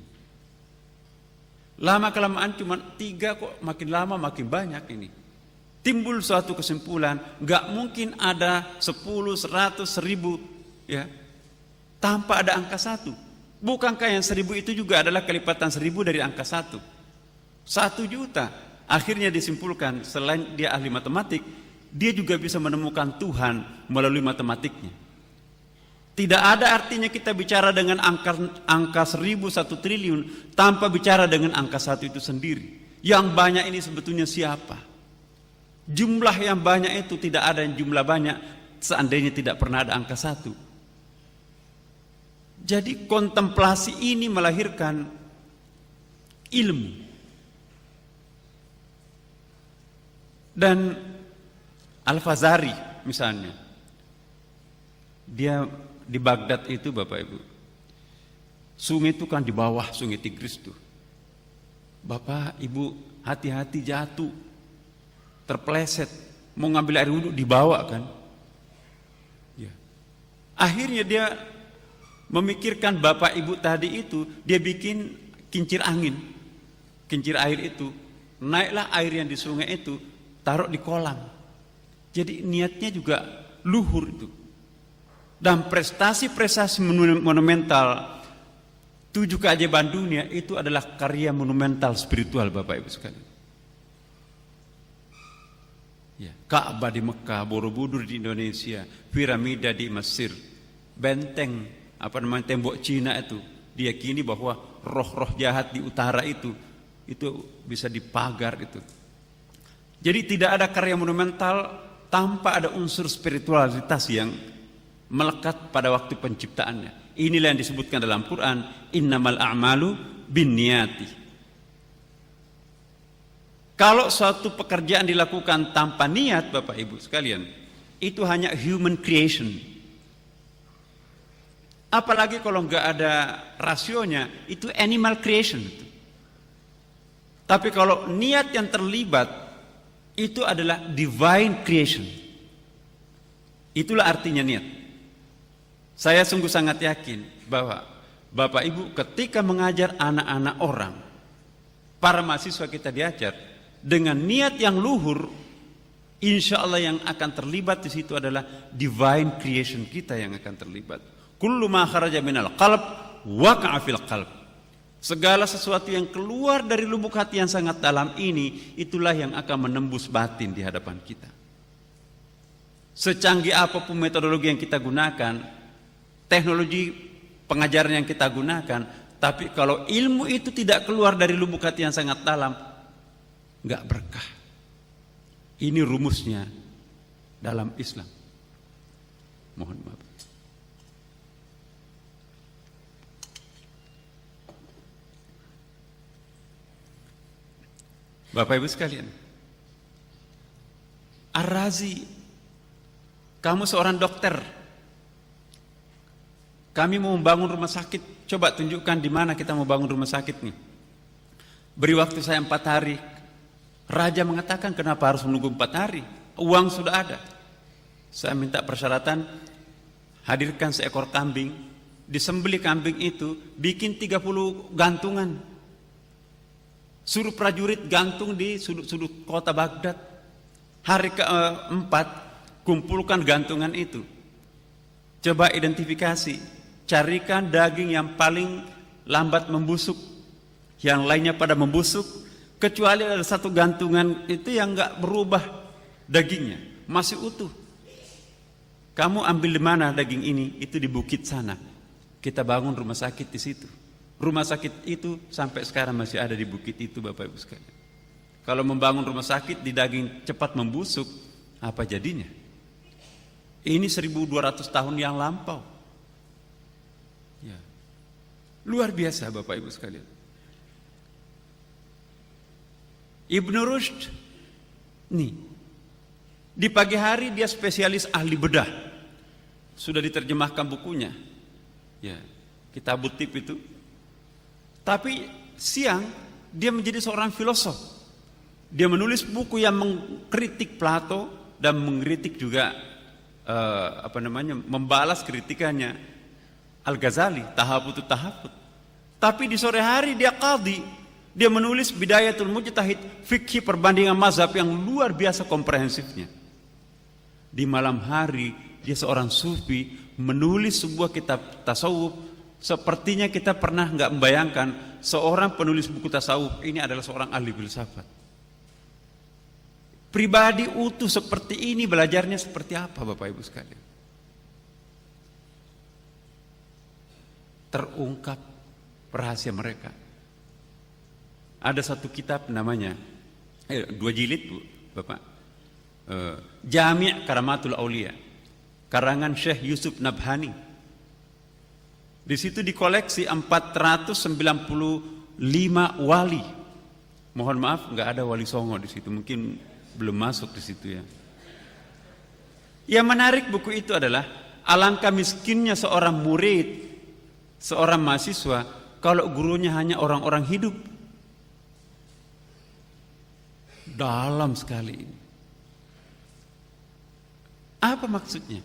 Lama kelamaan cuma 3 kok, makin lama makin banyak ini. Timbul suatu kesimpulan, nggak mungkin ada 10, 100, 1000 ya, tanpa ada angka 1. Bukankah yang 1000 itu juga adalah kelipatan 1000 dari angka 1? 1 juta. Akhirnya disimpulkan, selain dia ahli matematik, dia juga bisa menemukan Tuhan melalui matematiknya. Tidak ada artinya kita bicara dengan angka 1000, 1 triliun tanpa bicara dengan angka 1 itu sendiri. Yang banyak ini sebetulnya siapa? Jumlah yang banyak itu tidak ada yang jumlah banyak seandainya tidak pernah ada angka 1. Jadi kontemplasi ini melahirkan ilmu. Dan Al-Fazari misalnya, dia di Baghdad itu Bapak Ibu, sungai itu kan di bawah sungai Tigris tuh. Bapak Ibu hati-hati jatuh, terpeleset, mau ngambil air wudhu dibawa kan. Ya. Akhirnya dia memikirkan Bapak Ibu tadi itu, dia bikin kincir angin, kincir air itu, naiklah air yang di sungai itu, taruh di kolam. Jadi niatnya juga luhur itu. Dan prestasi-prestasi monumental 7 keajaiban dunia itu adalah karya monumental spiritual Bapak Ibu sekalian. Ya, Ka'bah di Mekah, Borobudur di Indonesia, piramida di Mesir, benteng tembok Cina itu, diyakini bahwa roh-roh jahat di utara itu bisa dipagar itu. Jadi tidak ada karya monumental tanpa ada unsur spiritualitas yang melekat pada waktu penciptaannya. Inilah yang disebutkan dalam Quran, innamal a'malu binniyati. Kalau suatu pekerjaan dilakukan tanpa niat Bapak Ibu sekalian, itu hanya human creation. Apalagi kalau enggak ada rasionya, itu animal creation itu. Tapi kalau niat yang terlibat, itu adalah divine creation. Itulah artinya niat. Saya sungguh sangat yakin bahwa Bapak Ibu ketika mengajar anak-anak orang, para mahasiswa kita diajar dengan niat yang luhur, insya Allah yang akan terlibat di situ adalah divine creation kita yang akan terlibat. Kullu ma kharaja minal qalb waqa'a fil qalb. Segala sesuatu yang keluar dari lubuk hati yang sangat dalam ini, itulah yang akan menembus batin di hadapan kita. Secanggih apapun metodologi yang kita gunakan, teknologi pengajaran yang kita gunakan, tapi kalau ilmu itu tidak keluar dari lubuk hati yang sangat dalam, nggak berkah. Ini rumusnya dalam Islam. Mohon maaf. Bapak Ibu sekalian, Ar-Razi, kamu seorang dokter, kami mau membangun rumah sakit, coba tunjukkan di mana kita mau bangun rumah sakit nih. Beri waktu saya 4 hari. Raja mengatakan, kenapa harus menunggu 4 hari? Uang sudah ada. Saya minta persyaratan, hadirkan seekor kambing, disembelih kambing itu, bikin 30 gantungan. Suruh prajurit gantung di sudut-sudut kota Baghdad. Hari ke-4 kumpulkan gantungan itu. Coba identifikasi, carikan daging yang paling lambat membusuk, yang lainnya pada membusuk, kecuali ada satu gantungan itu yang enggak berubah dagingnya, masih utuh. Kamu ambil di mana daging ini? Itu di bukit sana. Kita bangun rumah sakit di situ. Rumah sakit itu sampai sekarang masih ada di bukit itu, Bapak Ibu sekalian. Kalau membangun rumah sakit di daging cepat membusuk, apa jadinya? Ini 1200 tahun yang lampau. Ya. Luar biasa Bapak Ibu sekalian. Ibnu Rushd nih, di pagi hari dia spesialis ahli bedah. Sudah diterjemahkan bukunya. Ya, Kitabut Tib itu. Tapi siang dia menjadi seorang filosof. Dia menulis buku yang mengkritik Plato dan mengkritik juga membalas kritikannya Al-Ghazali, Tahafut. Tapi di sore hari dia qadhi. Dia menulis Bidayatul Mujtahid, fikih perbandingan mazhab yang luar biasa komprehensifnya. Di malam hari dia seorang sufi menulis sebuah kitab tasawuf. Sepertinya kita pernah nggak membayangkan seorang penulis buku tasawuf ini adalah seorang ahli filsafat. Pribadi utuh seperti ini belajarnya seperti apa Bapak Ibu sekalian? Terungkap rahasia mereka. Ada satu kitab namanya 2 jilid Bu, Bapak. Jami' Karamatul Aulia, karangan Syekh Yusuf Nabhani. Di situ dikoleksi 495 wali. Mohon maaf, nggak ada wali Songo di situ. Mungkin belum masuk di situ ya. Yang menarik buku itu adalah alangkah miskinnya seorang murid, seorang mahasiswa, kalau gurunya hanya orang-orang hidup. Dalam sekali ini. Apa maksudnya?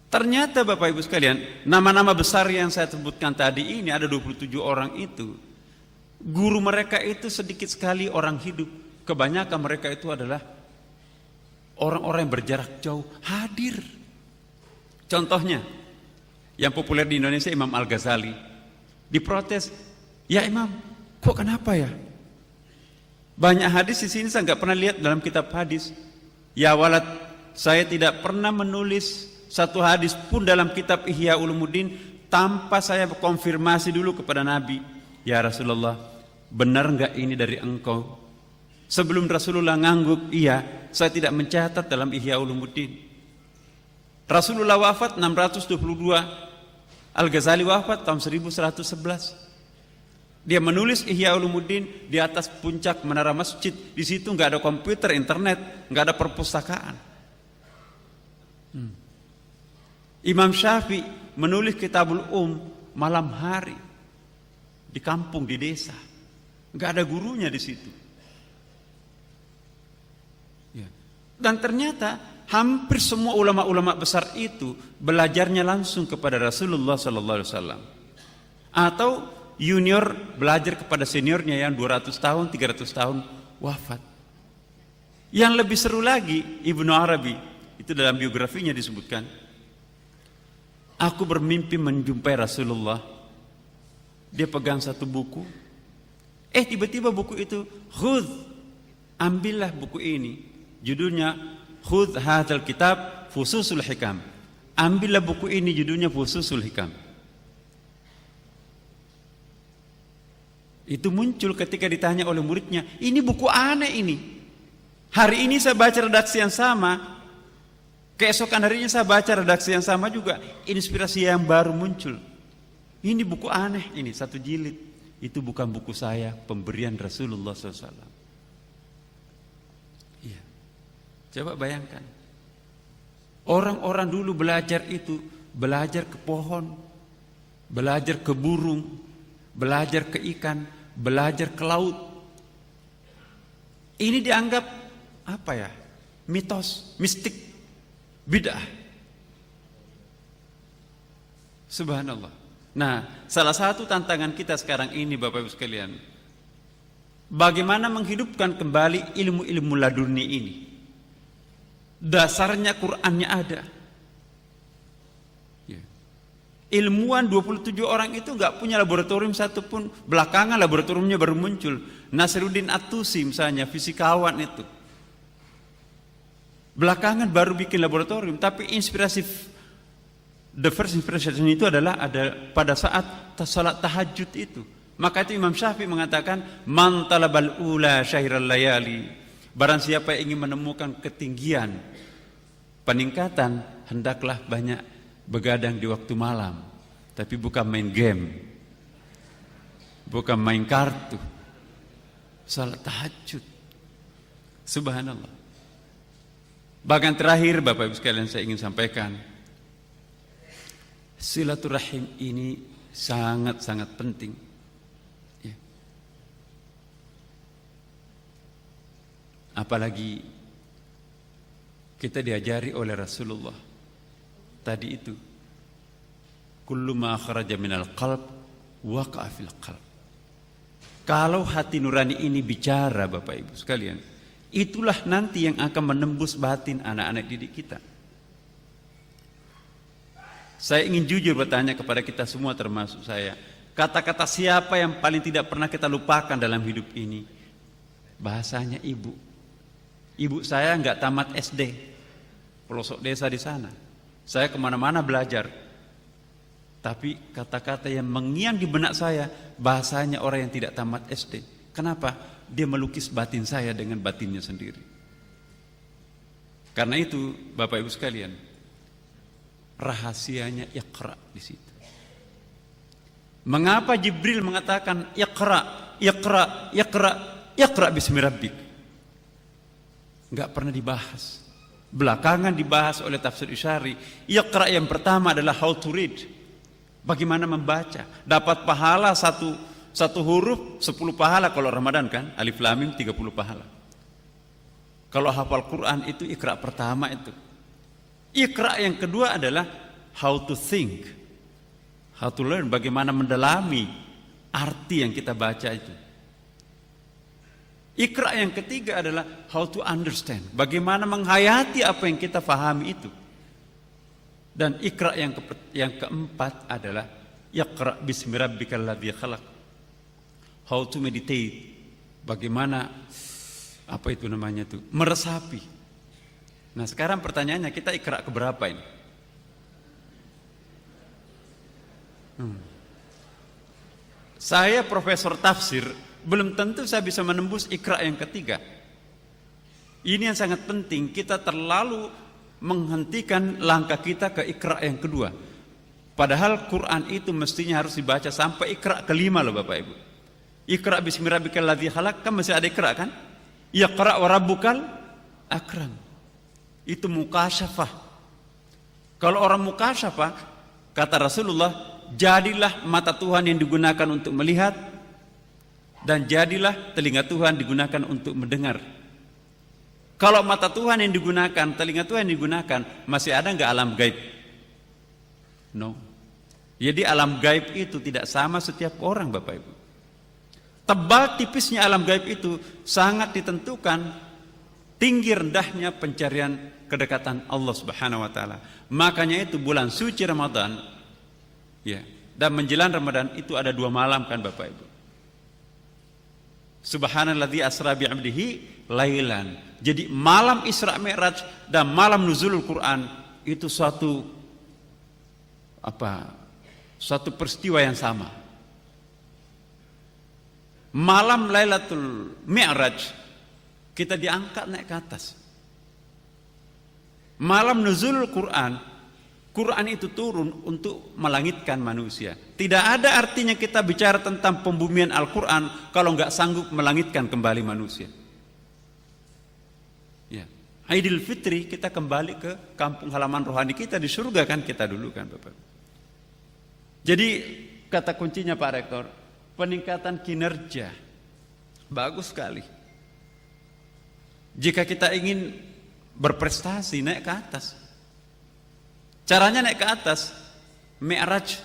Ternyata Bapak Ibu sekalian, nama-nama besar yang saya sebutkan tadi ini, ada 27 orang itu, guru mereka itu sedikit sekali orang hidup. Kebanyakan mereka itu adalah orang-orang yang berjarak jauh, hadir. Contohnya, yang populer di Indonesia Imam Al-Ghazali. Diprotes, ya Imam, kok kenapa ya? Banyak hadis di sini saya nggak pernah lihat dalam kitab hadis. Ya walad, saya tidak pernah menulis satu hadis pun dalam kitab Ihya Ulumuddin tanpa saya konfirmasi dulu kepada Nabi. Ya Rasulullah, benar enggak ini dari engkau? Sebelum Rasulullah ngangguk, iya, saya tidak mencatat dalam Ihya Ulumuddin. Rasulullah wafat 622, Al-Ghazali wafat tahun 1111. Dia menulis Ihya Ulumuddin di atas puncak menara masjid. Di situ enggak ada komputer, internet, enggak ada perpustakaan. Imam Syafi'i menulis Kitabul malam hari di kampung, di desa, nggak ada gurunya di situ. Ya. Dan ternyata hampir semua ulama-ulama besar itu belajarnya langsung kepada Rasulullah SAW, atau junior belajar kepada seniornya yang 200 tahun, 300 tahun wafat. Yang lebih seru lagi, Ibnu Arabi itu dalam biografinya disebutkan, aku bermimpi menjumpai Rasulullah dia pegang satu buku. Tiba-tiba buku itu, khudh, ambillah buku ini. Judulnya, khudh hadzal kitab fususul hikam. Ambillah buku ini, judulnya fususul hikam. Itu muncul ketika ditanya oleh muridnya, ini buku aneh ini. Hari ini saya baca redaksi yang sama, keesokan harinya saya baca redaksi yang sama juga, inspirasi yang baru muncul. Ini buku aneh ini, 1 jilid. Itu bukan buku saya, pemberian Rasulullah SAW. Iya. Coba bayangkan. Orang-orang dulu belajar itu, belajar ke pohon, belajar ke burung, belajar ke ikan, belajar ke laut. Ini dianggap apa ya? Mitos, mistik, bid'ah. Subhanallah. Nah, salah satu tantangan kita sekarang ini Bapak Ibu sekalian, bagaimana menghidupkan kembali ilmu-ilmu laduni ini. Dasarnya Qur'annya ada. Ilmuwan 27 orang itu nggak punya laboratorium satupun. Belakangan laboratoriumnya baru muncul. Nasiruddin At-Tusi misalnya, fisikawan itu. Belakangan baru bikin laboratorium. Tapi the first inspiration itu adalah ada pada saat salat tahajud itu. Maka itu Imam Syafi'i mengatakan, man talabal ula syahiral layali. Barang siapa yang ingin menemukan ketinggian, peningkatan, hendaklah banyak begadang di waktu malam, tapi bukan main game, bukan main kartu, salat tahajud. Subhanallah. Bagian terakhir Bapak Ibu sekalian saya ingin sampaikan, silaturahim ini sangat-sangat penting. Ya. Apalagi kita diajari oleh Rasulullah tadi itu, kullu ma kharaja minal qalb waqa'a fil qalb. Kalau hati nurani ini bicara Bapak Ibu sekalian, itulah nanti yang akan menembus batin anak-anak didik kita. Saya ingin jujur bertanya kepada kita semua termasuk saya, kata-kata siapa yang paling tidak pernah kita lupakan dalam hidup ini? Bahasanya ibu. Ibu saya nggak tamat SD, pelosok desa di sana. Saya kemana-mana belajar. Tapi kata-kata yang mengiang di benak saya, bahasanya orang yang tidak tamat SD. Kenapa? Dia melukis batin saya dengan batinnya sendiri. Karena itu, Bapak Ibu sekalian, rahasianya Iqra di situ. Mengapa Jibril mengatakan Iqra, Iqra, Iqra, Iqra bismi rabbik? Enggak pernah dibahas. Belakangan dibahas oleh tafsir Isyari. Iqra yang pertama adalah how to read. Bagaimana membaca. Dapat pahala satu huruf 10 pahala kalau Ramadan kan. Alif Lam Mim 30 pahala. Kalau hafal Quran itu Iqra pertama itu. Iqra yang kedua adalah how to think. How to learn. Bagaimana mendalami arti yang kita baca itu. Iqra yang ketiga adalah how to understand. Bagaimana menghayati apa yang kita fahami itu. Dan Iqra yang keempat adalah Iqra bismi rabbikal ladzi khalaq. How to meditate. Bagaimana apa itu namanya itu? Meresapi. Nah, sekarang pertanyaannya, kita Iqra keberapa ini? Saya profesor tafsir, belum tentu saya bisa menembus Iqra yang ketiga. Ini yang sangat penting, kita terlalu menghentikan langkah kita ke Iqra yang kedua. Padahal Quran itu mestinya harus dibaca sampai Iqra kelima loh Bapak Ibu. Iqra bismi rabbikal ladzi khalaq, kan masih ada Iqra kan? Iqra wa rabbukal akram. Itu mukasyafah. Kalau orang mukasyafah, kata Rasulullah, jadilah mata Tuhan yang digunakan untuk melihat, dan jadilah telinga Tuhan digunakan untuk mendengar. Kalau mata Tuhan yang digunakan, telinga Tuhan yang digunakan, masih ada nggak alam gaib? No. Jadi alam gaib itu tidak sama setiap orang Bapak Ibu. Tebal tipisnya alam gaib itu sangat ditentukan tinggi rendahnya pencarian kedekatan Allah Subhanahu wa taala. Makanya itu bulan suci Ramadan, ya, Dan menjelang Ramadan itu ada 2 malam kan Bapak Ibu. Subhanalladzi asra bi'abdihi lailan. Jadi malam Isra Mi'raj dan malam nuzulul Quran itu suatu peristiwa yang sama. Malam Lailatul Mi'raj kita diangkat naik ke atas. Malam nuzulul Quran, Quran itu turun untuk melangitkan manusia. Tidak ada artinya kita bicara tentang pembumian Al-Quran kalau nggak sanggup melangitkan kembali manusia. Ya. Idul Fitri kita kembali ke kampung halaman rohani kita di surga kan kita dulu kan Bapak. Jadi kata kuncinya Pak Rektor, peningkatan kinerja bagus sekali. Jika kita ingin berprestasi naik ke atas, caranya naik ke atas, Mi'raj,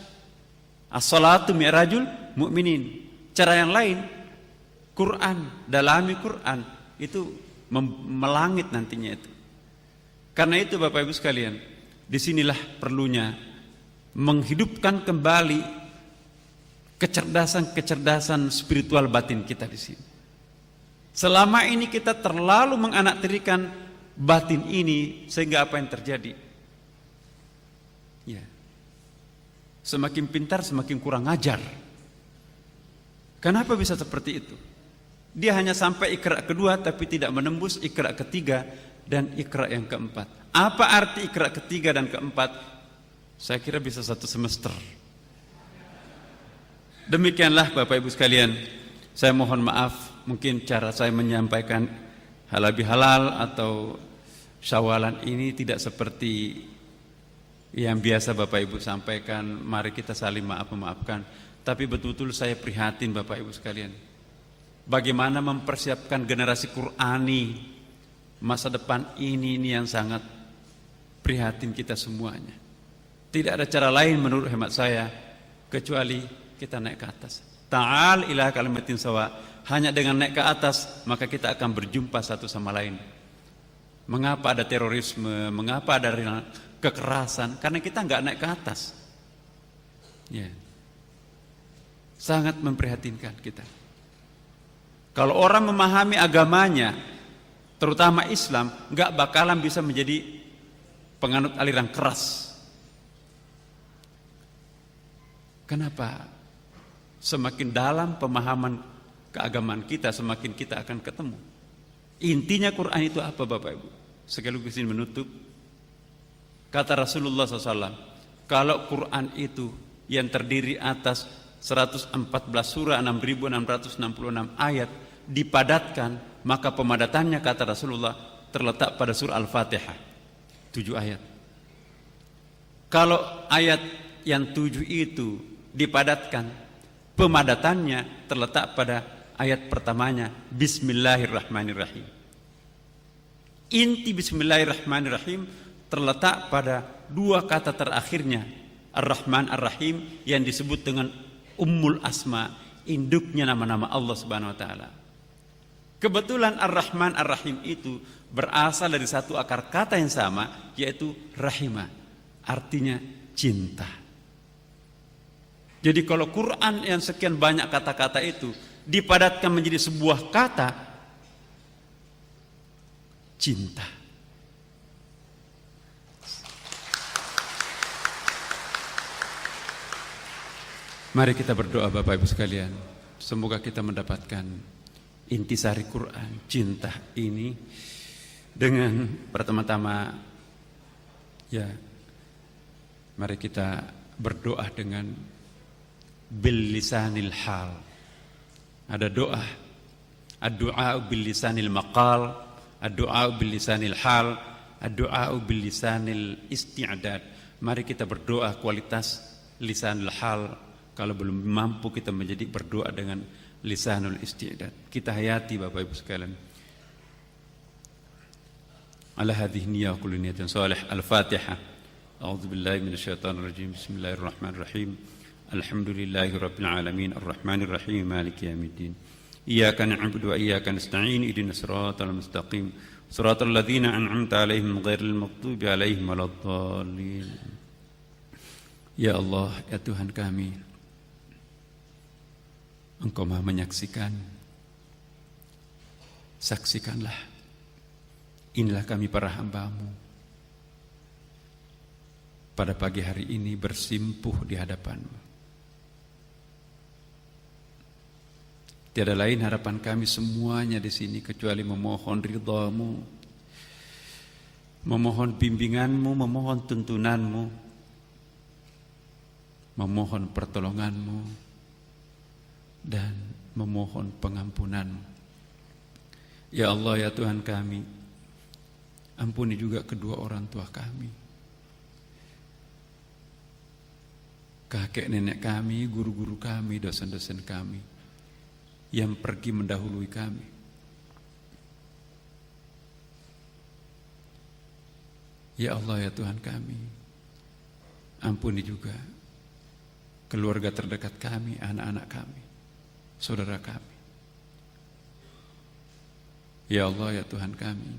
as-salatu mi'rajul mu'minin. Cara yang lain, Quran, dalami Quran, itu melangit nantinya itu. Karena itu Bapak Ibu sekalian, disinilah perlunya menghidupkan kembali kecerdasan spiritual batin kita di sini. Selama ini kita terlalu menganaktirikan batin ini sehingga apa yang terjadi? Ya. Semakin pintar semakin kurang ajar. Kenapa bisa seperti itu? Dia hanya sampai Iqra kedua tapi tidak menembus Iqra ketiga dan Iqra yang keempat. Apa arti Iqra ketiga dan keempat? Saya kira bisa 1 semester. Demikianlah Bapak Ibu sekalian. Saya mohon maaf, mungkin cara saya menyampaikan halal bihalal atau syawalan ini tidak seperti yang biasa Bapak Ibu sampaikan. Mari kita saling maaf-memaafkan. Tapi betul-betul saya prihatin Bapak Ibu sekalian. Bagaimana mempersiapkan generasi Qur'ani masa depan ini yang sangat prihatin kita semuanya. Tidak ada cara lain menurut hemat saya kecuali kita naik ke atas. Ta'al ila kalimatin sawa. Hanya dengan naik ke atas maka kita akan berjumpa satu sama lain. Mengapa ada terorisme? Mengapa ada kekerasan? Karena kita nggak naik ke atas. Ya. Sangat memprihatinkan kita. Kalau orang memahami agamanya, terutama Islam, nggak bakalan bisa menjadi penganut aliran keras. Kenapa? Semakin dalam pemahaman keagamaan kita, semakin kita akan ketemu. Intinya Quran itu apa Bapak Ibu? Sekaligus ini menutup. Kata Rasulullah SAW, kalau Quran itu yang terdiri atas 114 surah 6.666 ayat dipadatkan, maka pemadatannya kata Rasulullah terletak pada surah Al-Fatihah 7 ayat. Kalau ayat yang 7 itu dipadatkan, pemadatannya terletak pada ayat pertamanya, Bismillahirrahmanirrahim. Inti Bismillahirrahmanirrahim terletak pada 2 kata terakhirnya, Ar-Rahman Ar-Rahim, yang disebut dengan Ummul Asma, induknya nama-nama Allah Subhanahu wa taala. Kebetulan Ar-Rahman Ar-Rahim itu berasal dari satu akar kata yang sama, yaitu rahimah, artinya cinta. Jadi kalau Quran yang sekian banyak kata-kata itu dipadatkan menjadi sebuah kata, cinta. Mari kita berdoa Bapak Ibu sekalian, semoga kita mendapatkan intisari Quran, cinta ini dengan pertama-tama ya, mari kita berdoa dengan bil lisanil hal. Ada doa, ad-du'a bil lisanil maqal, ad-du'a bil lisanil hal, ad-du'a bil lisanil isti'dad. Mari kita berdoa kualitas lisanil hal. Kalau belum mampu kita menjadi berdoa dengan lisanul isti'dad. Kita hayati Bapak Ibu sekalian. Ala hadhihi niyyah kullu niyatin salih. Al-Fatihah. A'udzu billahi minasyaitonir rajim. Bismillahirrahmanirrahim. Alhamdulillahi rabbil alamin arrahmanir rahim maliki yaumiddin. Iyyaka na'budu wa iyyaka nasta'in ihdinas siratal mustaqim. Siratal ladzina an'amta 'alaihim ghairil maghdubi 'alaihim waladdallin. Ya Allah, ya Tuhan kami, Engkau Maha menyaksikan. Saksikanlah, inilah kami para hamba-Mu pada pagi hari ini bersimpuh di hadapan-Mu. Tiada lain harapan kami semuanya di sini kecuali memohon ridha-Mu, memohon bimbingan-Mu, memohon tuntunan-Mu, memohon pertolongan-Mu, dan memohon pengampunan-Mu. Ya Allah, ya Tuhan kami, ampuni juga kedua orang tua kami, kakek nenek kami, guru-guru kami, dosen-dosen kami yang pergi mendahului kami. Ya Allah, ya Tuhan kami, ampuni juga keluarga terdekat kami, anak-anak kami, saudara kami. Ya Allah, ya Tuhan kami,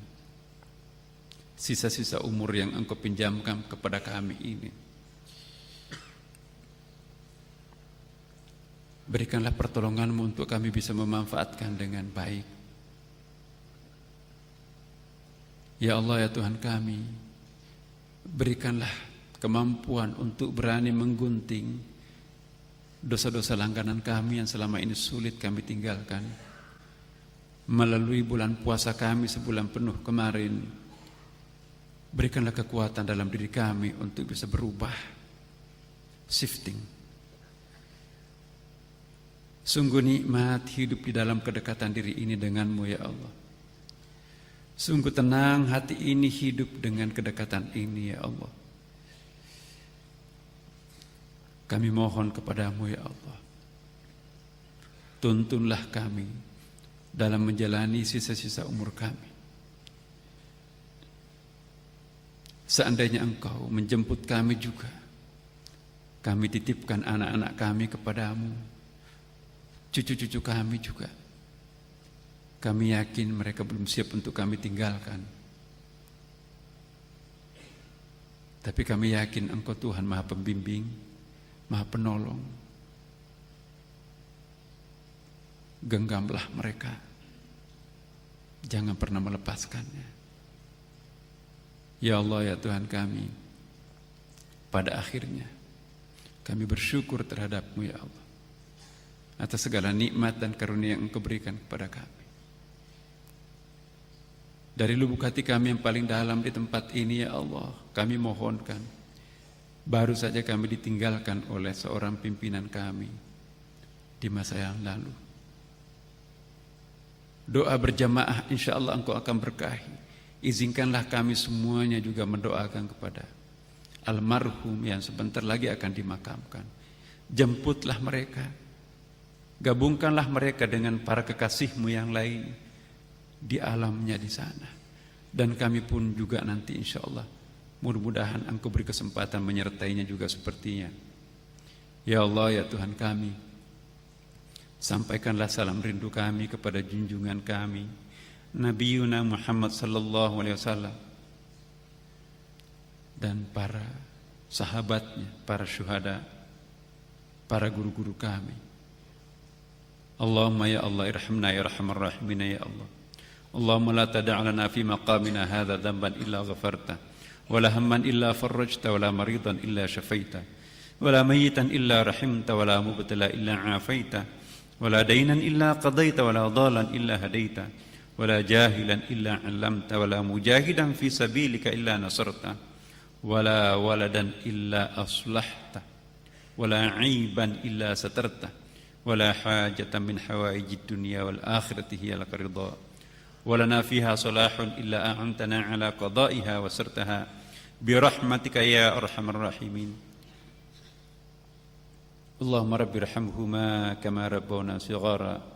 sisa-sisa umur yang Engkau pinjamkan kepada kami ini, berikanlah pertolongan-Mu untuk kami bisa memanfaatkan dengan baik. Ya Allah, ya Tuhan kami, berikanlah kemampuan untuk berani menggunting dosa-dosa langganan kami yang selama ini sulit kami tinggalkan. Melalui bulan puasa kami sebulan penuh kemarin, berikanlah kekuatan dalam diri kami untuk bisa berubah, shifting. Sungguh nikmat hidup di dalam kedekatan diri ini denganmu ya Allah. Sungguh tenang hati ini hidup dengan kedekatan ini ya Allah. Kami mohon kepadamu ya Allah, tuntunlah kami dalam menjalani sisa-sisa umur kami. Seandainya Engkau menjemput kami juga, kami titipkan anak-anak kami kepadamu, cucu-cucu kami juga. Kami yakin mereka belum siap untuk kami tinggalkan. Tapi kami yakin Engkau Tuhan Maha Pembimbing, Maha Penolong. Genggamlah mereka, jangan pernah melepaskannya. Ya Allah, ya Tuhan kami, pada akhirnya kami bersyukur terhadap-Mu ya Allah, atas segala nikmat dan karunia yang Engkau berikan kepada kami. Dari lubuk hati kami yang paling dalam di tempat ini ya Allah, kami mohonkan, baru saja kami ditinggalkan oleh seorang pimpinan kami di masa yang lalu. Doa berjamaah insya Allah Engkau akan berkahi. Izinkanlah kami semuanya juga mendoakan kepada almarhum yang sebentar lagi akan dimakamkan. Jemputlah mereka, gabungkanlah mereka dengan para kekasih-Mu yang lain di alamnya di sana. Dan kami pun juga nanti insya Allah mudah-mudahan Engkau beri kesempatan menyertainya juga sepertinya. Ya Allah, ya Tuhan kami, sampaikanlah salam rindu kami kepada junjungan kami Nabi Muhammad sallallahu alaihi wasallam dan para sahabatnya, para syuhada, para guru-guru kami. Allahumma ya Allah irhamna ya arhamar rahimin ya Allah. Allahumma la tada' lana fi maqamina hadha dhanban illa ghafarta, wa la hamman illa farajta, wa la maridan illa shafaita, wa la mayyitan illa rahimta, wa la mubtala illa afaita, wa la daynan illa qadaita, wa la dhalan illa hadaita, wa la jahilan illa 'allamta, wa la mujahidan fi sabilika illa nasarta, wa la waladan illa aslahta, wa la 'aiban illa satarta, wa la hajatan min hawaijid dunya wal akhirati hiya laka ridha, wa lana fiha salahun illa a'antana 'ala qada'iha wa sartaha bi rahmatika ya arhamar rahimin. Allahumma rabbi irhamhuma kama rabbawna shighara.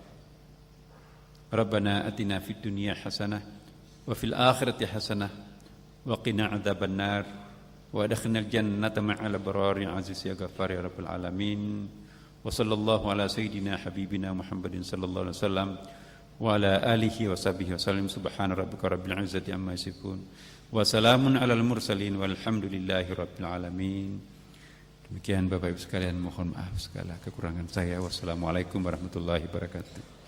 Rabbana atina fid dunya hasanah wa fil akhirati hasanah wa qina adzaban nar wa adkhilnal jannata ma'al abrari aziz ya ghaffar ya rabbal alamin. Wa sallallahu ala sayyidina habibina Muhammadin sallallahu alaihi wasallam wa ala alihi wa sahbihi wasallam. Subhana rabbika rabbil izzati amma yasifun wa salamun alal mursalin walhamdulillahi rabbil alamin. Demikian Bapak Ibu sekalian, mohon maaf segala kekurangan saya. Wassalamualaikum warahmatullahi wabarakatuh.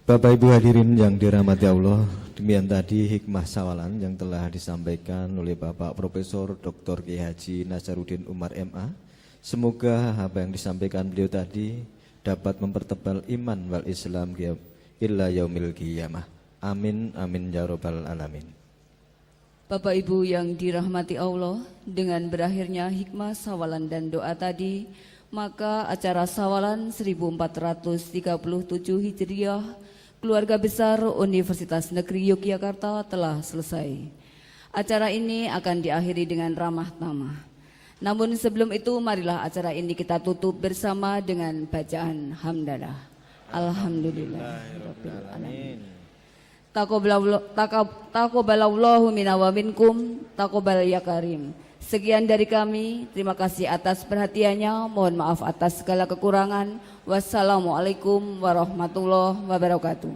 Bapak Ibu hadirin yang dirahmati Allah, demikian tadi hikmah sawalan yang telah disampaikan oleh Bapak Profesor Dr. Kiai Haji Nasaruddin Umar MA. Semoga apa yang disampaikan beliau tadi dapat mempertebal iman wal Islam illa yaumil qiyamah. Amin amin ya rabbal alamin. Bapak Ibu yang dirahmati Allah, dengan berakhirnya hikmah sawalan dan doa tadi, maka acara sawalan 1437 Hijriah Keluarga Besar Universitas Negeri Yogyakarta telah selesai. Acara ini akan diakhiri dengan ramah tamah. Namun sebelum itu marilah acara ini kita tutup bersama dengan bacaan hamdalah. Alhamdulillahirabbil alamin. Taqabbalallahu minna wa minkum, taqabbal ya karim. Sekian dari kami, terima kasih atas perhatiannya, mohon maaf atas segala kekurangan. Wassalamualaikum warahmatullahi wabarakatuh.